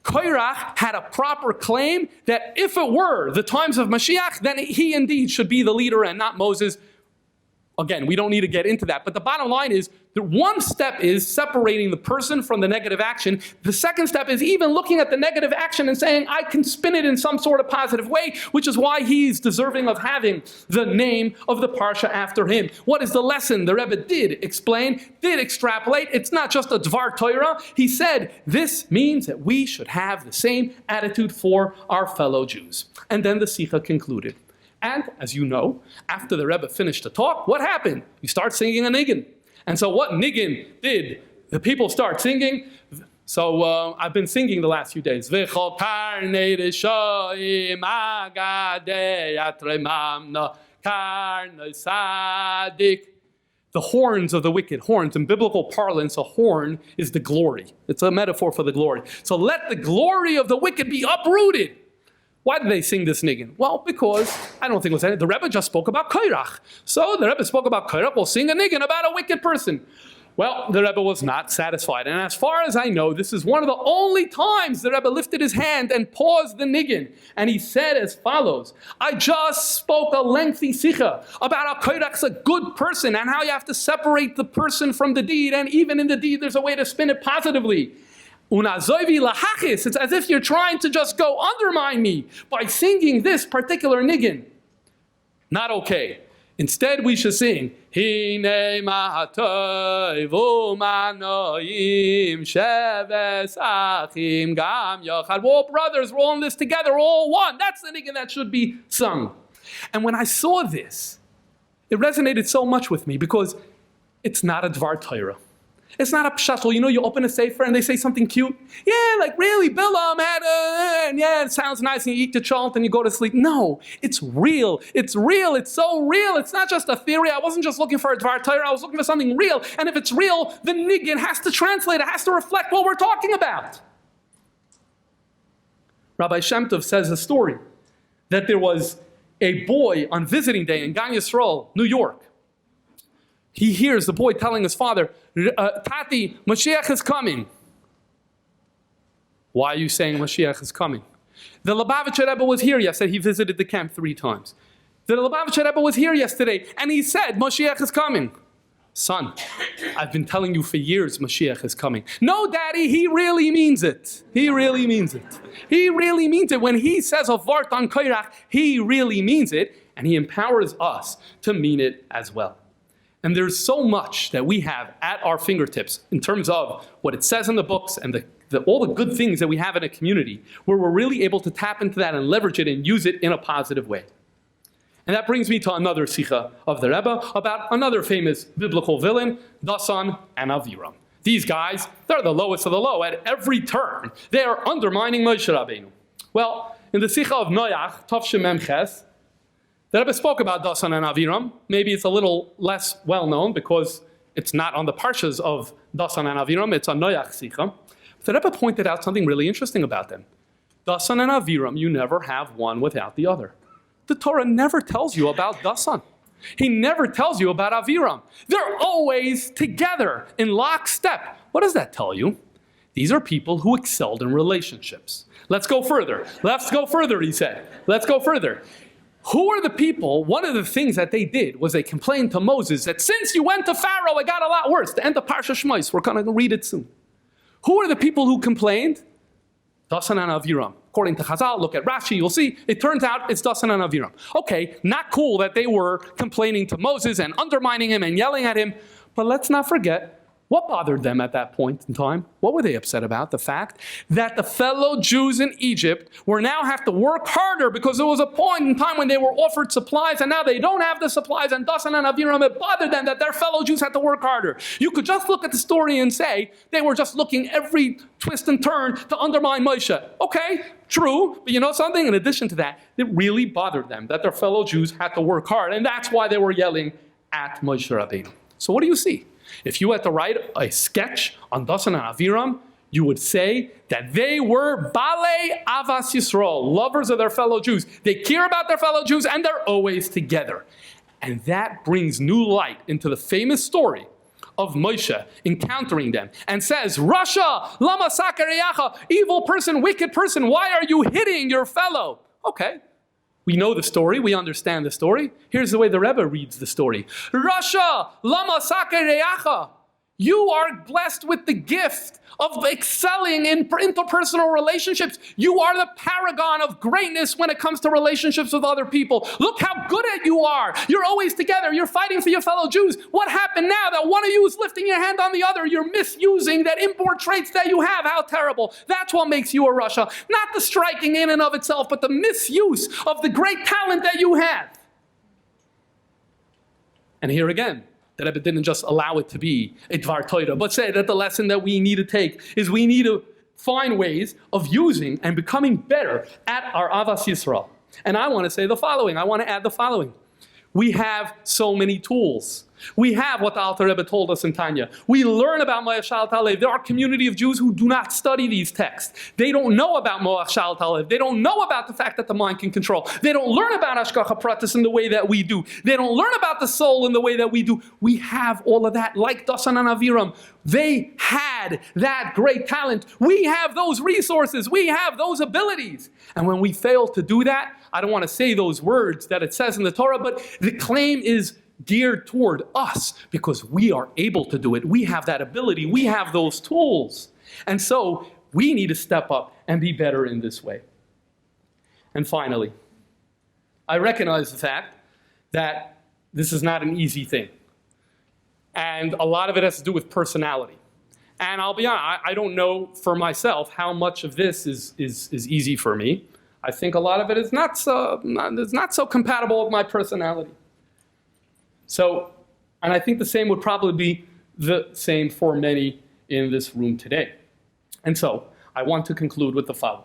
Korach had a proper claim that if it were the times of Mashiach, then he indeed should be the leader and not Moses. Again, we don't need to get into that. But the bottom line is, the one step is separating the person from the negative action. The second step is even looking at the negative action and saying, I can spin it in some sort of positive way, which is why he's deserving of having the name of the parsha after him. What is the lesson? The Rebbe did explain, did extrapolate. It's not just a Dvar Torah. He said, this means that we should have the same attitude for our fellow Jews. And then the Sikha concluded. And, as you know, after the Rebbe finished the talk, what happened? We start singing a niggin. And so what niggin did? The people start singing. So I've been singing the last few days. The horns of the wicked, horns. In biblical parlance, a horn is the glory. It's a metaphor for the glory. So let the glory of the wicked be uprooted. Why did they sing this niggin? Well, because I don't think it was anything. The Rebbe just spoke about Korach. So the Rebbe spoke about Korach. We'll sing a niggin about a wicked person. Well, the Rebbe was not satisfied. And as far as I know, this is one of the only times the Rebbe lifted his hand and paused the niggin. And he said as follows, I just spoke a lengthy sikha about how Korach's a good person and how you have to separate the person from the deed. And even in the deed, there's a way to spin it positively. It's as if you're trying to just go undermine me by singing this particular niggin. Not okay. Instead, we should sing, Hine ma'atoy v'manoim sheves achim gam yachad. We're all brothers, we're all in this together, we're all one. That's the niggin that should be sung. And when I saw this, it resonated so much with me because it's not a Dvar Torah. It's not a pshatul. You know, you open a sefer and they say something cute. Yeah, like really, Bilam had and yeah, it sounds nice and you eat the chalt and you go to sleep. No, it's real. It's real. It's so real. It's not just a theory. I wasn't just looking for a Dvar Torah. I was looking for something real. And if it's real, the niggin has to translate. It has to reflect what we're talking about. Rabbi Shem Tov says a story that there was a boy on visiting day in Gan Yisrael, New York. He hears the boy telling his father, Tati, Mashiach is coming. Why are you saying Mashiach is coming? The Lubavitcher Rebbe was here yesterday. He visited the camp 3 times. The Lubavitcher Rebbe was here yesterday, and he said, Mashiach is coming. Son, I've been telling you for years Mashiach is coming. No, Daddy, he really means it. He really means it. He really means it. When he says a vart on Korach, he really means it, and he empowers us to mean it as well. And there's so much that we have at our fingertips in terms of what it says in the books and all the good things that we have in a community where we're really able to tap into that and leverage it and use it in a positive way. And that brings me to another sikha of the Rebbe about another famous biblical villain, Dasan and Aviram. These guys, they're the lowest of the low. At every turn, they are undermining Moshe Rabbeinu. Well, in the sikha of Noach, Tov Shem Mem Ches, the Rebbe spoke about Dasan and Aviram. Maybe it's a little less well-known because it's not on the parshas of Dasan and Aviram, it's on Noach Sikha. The Rebbe pointed out something really interesting about them. Dasan and Aviram, you never have one without the other. The Torah never tells you about Dasan. He never tells you about Aviram. They're always together in lockstep. What does that tell you? These are people who excelled in relationships. Let's go further. Let's go further, he said. Let's go further. Who are the people? One of the things that they did was they complained to Moses that since you went to Pharaoh, it got a lot worse. The end of Parsha Shmos, we're going to read it soon. Who are the people who complained? Dasan and Aviram. According to Chazal, look at Rashi, you'll see, it turns out it's Dasan and Aviram. Okay, not cool that they were complaining to Moses and undermining him and yelling at him, but let's not forget what bothered them at that point in time. What were they upset about? The fact that the fellow Jews in Egypt were now have to work harder because there was a point in time when they were offered supplies and now they don't have the supplies, and Dasan and Aviram, it bothered them that their fellow Jews had to work harder. You could just look at the story and say they were just looking every twist and turn to undermine Moshe. Okay, true, but you know something? In addition to that, it really bothered them that their fellow Jews had to work hard, and that's why they were yelling at Moshe Rabbeinu. So what do you see? If you had to write a sketch on Dasan and Aviram, you would say that they were Balei Avas Yisrael, lovers of their fellow Jews. They care about their fellow Jews and they're always together. And that brings new light into the famous story of Moshe encountering them and says, Rasha, lama sakareyacha, evil person, wicked person, why are you hitting your fellow? Okay. We know the story, we understand the story. Here's the way the Rebbe reads the story. Rasha, lama sakareyacha. You are blessed with the gift of excelling in interpersonal relationships. You are the paragon of greatness when it comes to relationships with other people. Look how good at you are. You're always together. You're fighting for your fellow Jews. What happened now that one of you is lifting your hand on the other? You're misusing that import traits that you have. How terrible. That's what makes you a Rasha. Not the striking in and of itself, but the misuse of the great talent that you have. And here again, the Rebbe didn't just allow it to be a Dvar Torah, but said that the lesson that we need to take is we need to find ways of using and becoming better at our Avas Yisrael. And I want to say the following. I want to add the following. We have so many tools. We have what the Alter Rebbe told us in Tanya. We learn about Moach Shal Talev. There are a community of Jews who do not study these texts. They don't know about Moach Shal Talev. They don't know about the fact that the mind can control. They don't learn about Hashgacha Pratis in the way that we do. They don't learn about the soul in the way that we do. We have all of that, like Dasan and Aviram. They had that great talent. We have those resources. We have those abilities. And when we fail to do that, I don't want to say those words that it says in the Torah, but the claim is geared toward us because we are able to do it. We have that ability. We have those tools. And so we need to step up and be better in this way. And finally, I recognize the fact that this is not an easy thing. And a lot of it has to do with personality. And I'll be honest, I don't know for myself how much of this is easy for me. I think a lot of it is not so compatible with my personality. So, and I think the same would probably be the same for many in this room today. And so, I want to conclude with the following.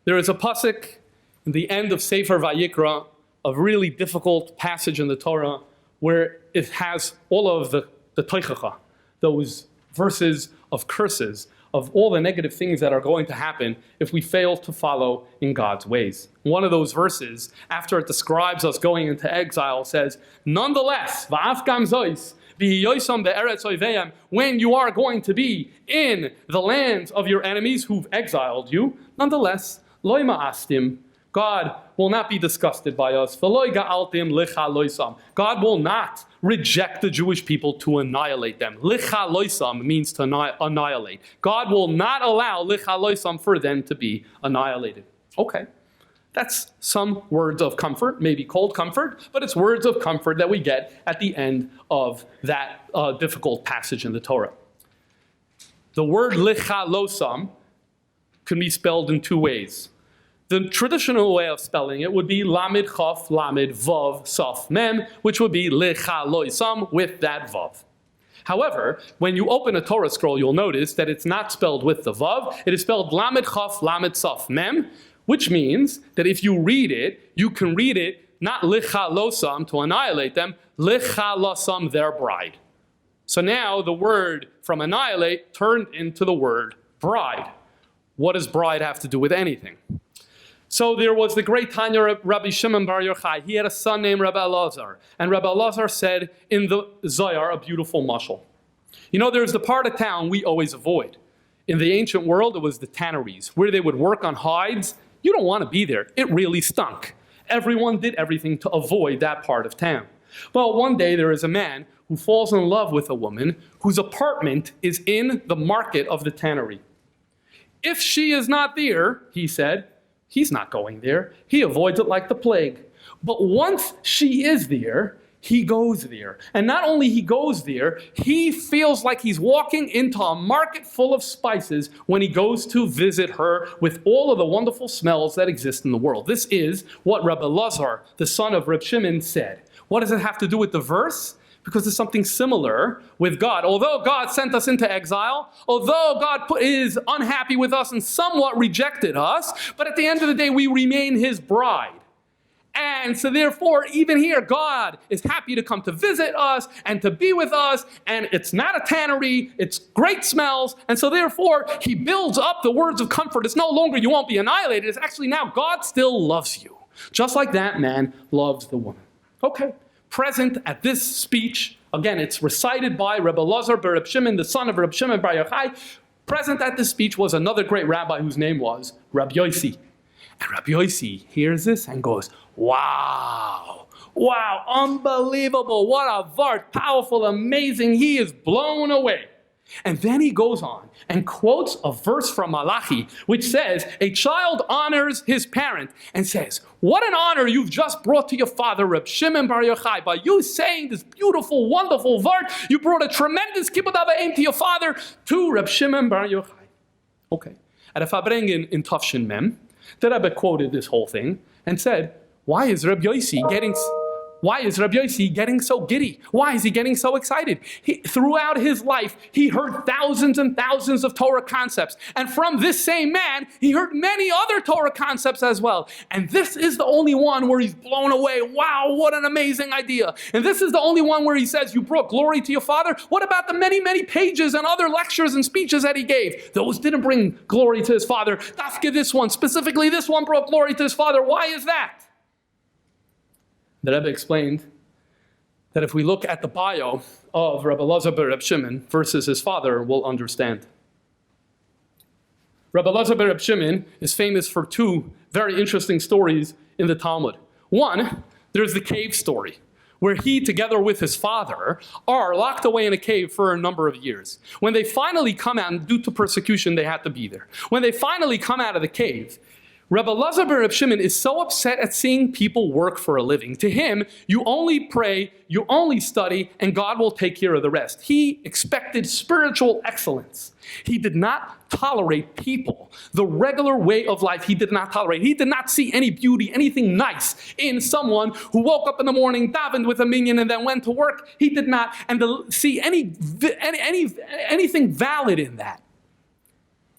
There is a pasuk in the end of Sefer Vayikra, a really difficult passage in the Torah, where it has all of the teichacha, those verses of curses, of all the negative things that are going to happen if we fail to follow in God's ways. One of those verses, after it describes us going into exile, says, nonetheless, va'afgam zois, v'hiyoisam be'eretz oiveyam, when you are going to be in the lands of your enemies who've exiled you, nonetheless, loy ma'astim, God will not be disgusted by us. V'loy ga'altim licha loisam. God will not reject the Jewish people to annihilate them. Licha loisam means to annihilate. God will not allow licha loisam for them to be annihilated. Okay, that's some words of comfort, maybe cold comfort, but it's words of comfort that we get at the end of that difficult passage in the Torah. The word licha loisam can be spelled in two ways. The traditional way of spelling it would be Lamed Chaf, Lamed Vav, Saf Mem, which would be Lecha Loisam with that Vav. However, when you open a Torah scroll, you'll notice that it's not spelled with the Vav. It is spelled Lamed Chaf, Lamed Saf Mem, which means that if you read it, you can read it not Lecha Losam to annihilate them, Lecha Losam their bride. So now the word from annihilate turned into the word bride. What does bride have to do with anything? So there was the great Tanya Rabbi Shimon bar Yarchei. He had a son named Rabbi Elazar. And Rabbi Elazar said in the Zohar a beautiful mashal. You know, there's the part of town we always avoid. In the ancient world, it was the tanneries, where they would work on hides. You don't want to be there. It really stunk. Everyone did everything to avoid that part of town. Well, one day there is a man who falls in love with a woman whose apartment is in the market of the tannery. If she is not there, he said, he's not going there. He avoids it like the plague. But once she is there, he goes there. And not only he goes there, he feels like he's walking into a market full of spices when he goes to visit her with all of the wonderful smells that exist in the world. This is what Rabbi Lazar, the son of Reb Shimon, said. What does it have to do with the verse? Because there's something similar with God. Although God sent us into exile, although God is unhappy with us and somewhat rejected us, but at the end of the day, we remain his bride. And so therefore, even here, God is happy to come to visit us and to be with us. And it's not a tannery, it's great smells. And so therefore, he builds up the words of comfort. It's no longer you won't be annihilated. It's actually now God still loves you. Just like that man loves the woman. Okay, present at this speech, again, it's recited by Rabbi Lazar bar Reb Shimon, the son of Reb Shimon bar Yarchei. Present at this speech was another great rabbi whose name was Rabbi Yossi. And Rabbi Yossi hears this and goes, wow, unbelievable, what a vart, powerful, amazing, he is blown away. And then he goes on and quotes a verse from Malachi, which says, a child honors his parent, and says, what an honor you've just brought to your father, Reb Shimon bar Yochai. By you saying this beautiful, wonderful vart, you brought a tremendous kibbud aim to your father, to Reb Shimon bar Yochai. Okay. At a Fabrengen in Tafshin Mem, the Rebbe quoted this whole thing and said, why is Rabbi Yossi getting so giddy? Why is he getting so excited? Throughout his life, he heard thousands and thousands of Torah concepts. And from this same man, he heard many other Torah concepts as well. And this is the only one where he's blown away. Wow, what an amazing idea. And this is the only one where he says, you brought glory to your father. What about the many, many pages and other lectures and speeches that he gave? Those didn't bring glory to his father. Dafka this one, specifically this one brought glory to his father. Why is that? The Rebbe explained that if we look at the bio of Rabbi Lazar bar Reb Shimon versus his father, we'll understand. Rabbi Lazar bar Reb Shimon is famous for two very interesting stories in the Talmud. One, there's the cave story, where he, together with his father, are locked away in a cave for a number of years. When they finally come out, and due to persecution, they had to be there. When they finally come out of the cave, Rabbi Lazar bar Reb Shimon is so upset at seeing people work for a living. To him, you only pray, you only study, and God will take care of the rest. He expected spiritual excellence. He did not tolerate people. The regular way of life, he did not tolerate. He did not see any beauty, anything nice in someone who woke up in the morning, davened with a minyan, and then went to work. He did not, and to see anything valid in that.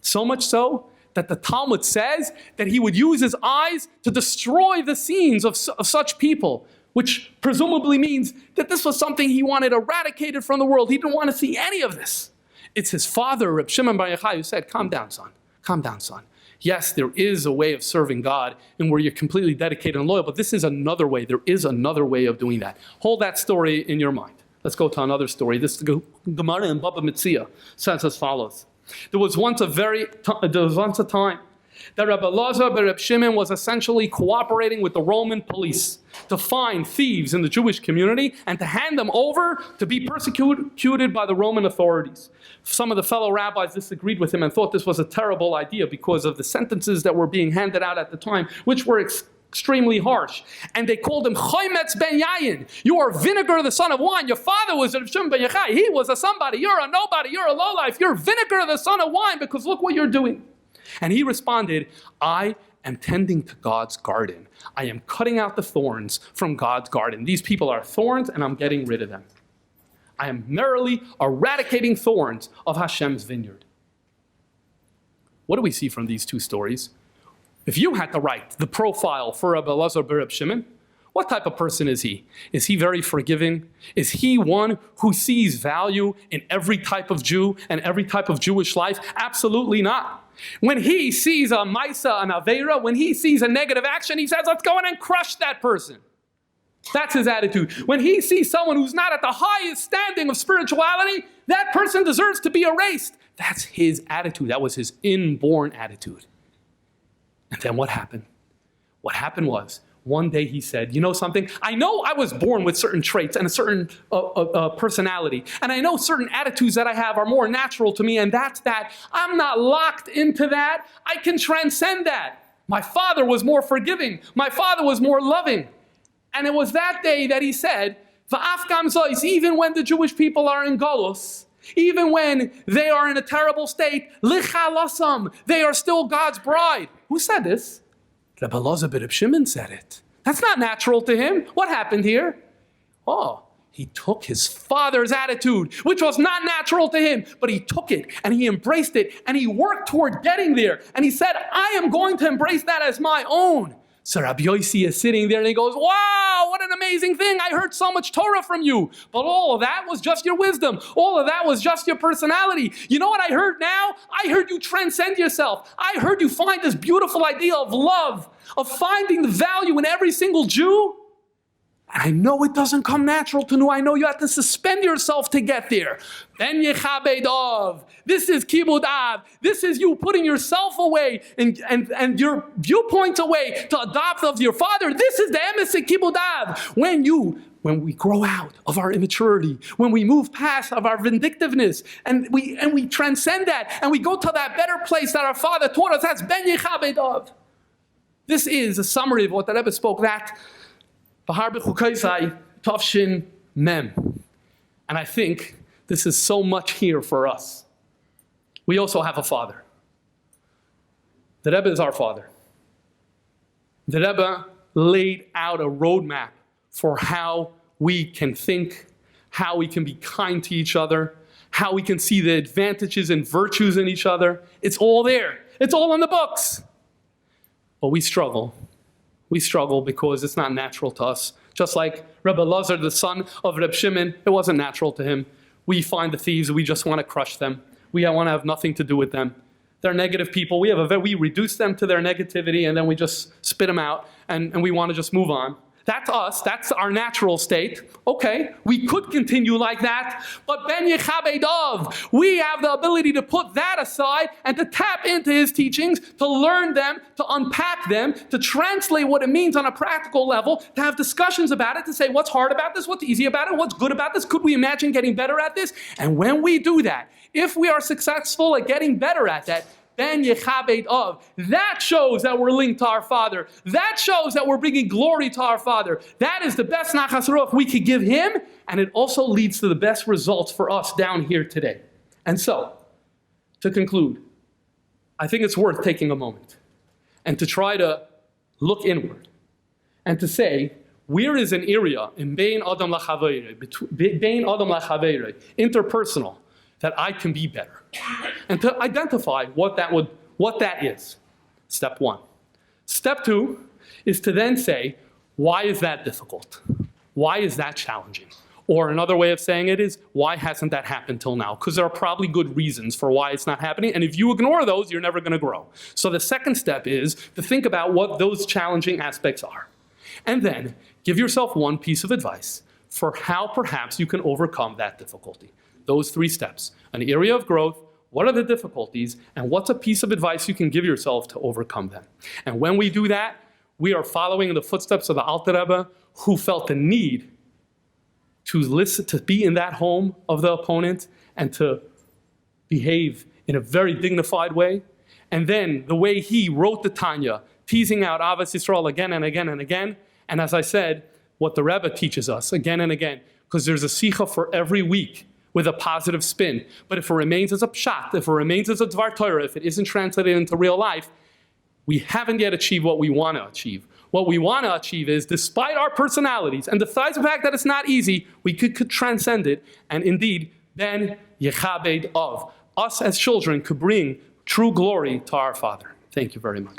So much so that the Talmud says that he would use his eyes to destroy the scenes of such people, which presumably means that this was something he wanted eradicated from the world. He didn't want to see any of this. It's his father, Reb Shimon bar Yochai, who said, calm down, son. Calm down, son. Yes, there is a way of serving God and where you're completely dedicated and loyal, but this is another way. There is another way of doing that. Hold that story in your mind. Let's go to another story. This Gemara in Baba Metzia says as follows. There was once a time that Rabbi Lazar bar Reb Shimon was essentially cooperating with the Roman police to find thieves in the Jewish community and to hand them over to be persecuted by the Roman authorities. Some of the fellow rabbis disagreed with him and thought this was a terrible idea because of the sentences that were being handed out at the time, which were extremely harsh. And they called him Chometz ben Yayin. You are vinegar, the son of wine. Your father was Reb Shimon ben Yochai. He was a somebody. You're a nobody. You're a lowlife. You're vinegar, the son of wine, because look what you're doing. And he responded, I am tending to God's garden. I am cutting out the thorns from God's garden. These people are thorns, and I'm getting rid of them. I am merely eradicating thorns of Hashem's vineyard. What do we see from these two stories? If you had to write the profile for Rabbi Lazar bar Reb Shimon, what type of person is he? Is he very forgiving? Is he one who sees value in every type of Jew and every type of Jewish life? Absolutely not. When he sees a Maisa, an Aveira, when he sees a negative action, he says, let's go in and crush that person. That's his attitude. When he sees someone who's not at the highest standing of spirituality, that person deserves to be erased. That's his attitude. That was his inborn attitude. And then what happened? What happened was, One day he said, you know something? I know I was born with certain traits and a certain personality. And I know certain attitudes that I have are more natural to me, and that's that. I'm not locked into that. I can transcend that. My father was more forgiving. My father was more loving. And it was that day that he said, even when the Jewish people are in Golus, even when they are in a terrible state, lichalasam, they are still God's bride. Who said this? Rabbi Elazar ben Shimon said it. That's not natural to him. What happened here? Oh, he took his father's attitude, which was not natural to him, but he took it and he embraced it and he worked toward getting there. And he said, I am going to embrace that as my own. So Rabbi Yossi is sitting there and he goes, wow, what an amazing thing. I heard so much Torah from you. But all of that was just your wisdom. All of that was just your personality. You know what I heard now? I heard you transcend yourself. I heard you find this beautiful idea of love, of finding the value in every single Jew. And I know it doesn't come natural to you. I know you have to suspend yourself to get there. Ben yechabed av. This is kibud av. This is you putting yourself away and your viewpoints away to adopt of your father. This is the emes kibud av. When we grow out of our immaturity, when we move past of our vindictiveness, and we transcend that, and we go to that better place that our father taught us, that's ben yechabed av. This is a summary of what the Rebbe spoke that. Tafshin Mem. And I think this is so much here for us. We also have a father. The Rebbe is our father. The Rebbe laid out a roadmap for how we can think, how we can be kind to each other, how we can see the advantages and virtues in each other. It's all there. It's all in the books. But we struggle. We struggle because it's not natural to us. Just like Rabbi Elazar, the son of Reb Shimon, it wasn't natural to him. We find the thieves, we just want to crush them. We want to have nothing to do with them. They're negative people. We reduce them to their negativity and then we just spit them out and we want to just move on. That's us. That's our natural state. Okay, we could continue like that, but Ben Yechabed Av, we have the ability to put that aside and to tap into his teachings, to learn them, to unpack them, to translate what it means on a practical level, to have discussions about it, to say what's hard about this, what's easy about it, what's good about this, could we imagine getting better at this? And when we do that, if we are successful at getting better at that, Ben Yechabed Av. That shows that we're linked to our Father. That shows that we're bringing glory to our Father. That is the best nachas ruach we could give him, and it also leads to the best results for us down here today. And so, to conclude, I think it's worth taking a moment and to try to look inward and to say, where is an area in Bein Adam Lachaveirei, interpersonal, that I can be better? And to identify what that is. Step one. Step two is to then say, why is that difficult? Why is that challenging? Or another way of saying it is, why hasn't that happened till now? Because there are probably good reasons for why it's not happening, and if you ignore those, you're never going to grow. So the second step is to think about what those challenging aspects are. And then give yourself one piece of advice for how perhaps you can overcome that difficulty. Those three steps. An area of growth, what are the difficulties, and what's a piece of advice you can give yourself to overcome them. And when we do that, we are following in the footsteps of the Alter Rebbe, who felt the need to listen, to be in that home of the opponent and to behave in a very dignified way. And then the way he wrote the Tanya, teasing out Avos Yisrael again and again and again. And as I said, what the Rebbe teaches us again and again, because there's a sikha for every week with a positive spin. But if it remains as a pshat, if it remains as a dvar Torah, if it isn't translated into real life, we haven't yet achieved what we want to achieve. What we want to achieve is, despite our personalities, and despite the fact that it's not easy, we could transcend it, and indeed, then Yechabed Av. Us as children could bring true glory to our Father. Thank you very much.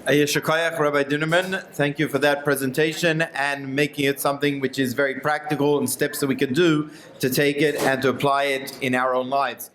Yashar Koyach, Rabbi Dinerman, thank you for that presentation and making it something which is very practical and steps that we can do to take it and to apply it in our own lives.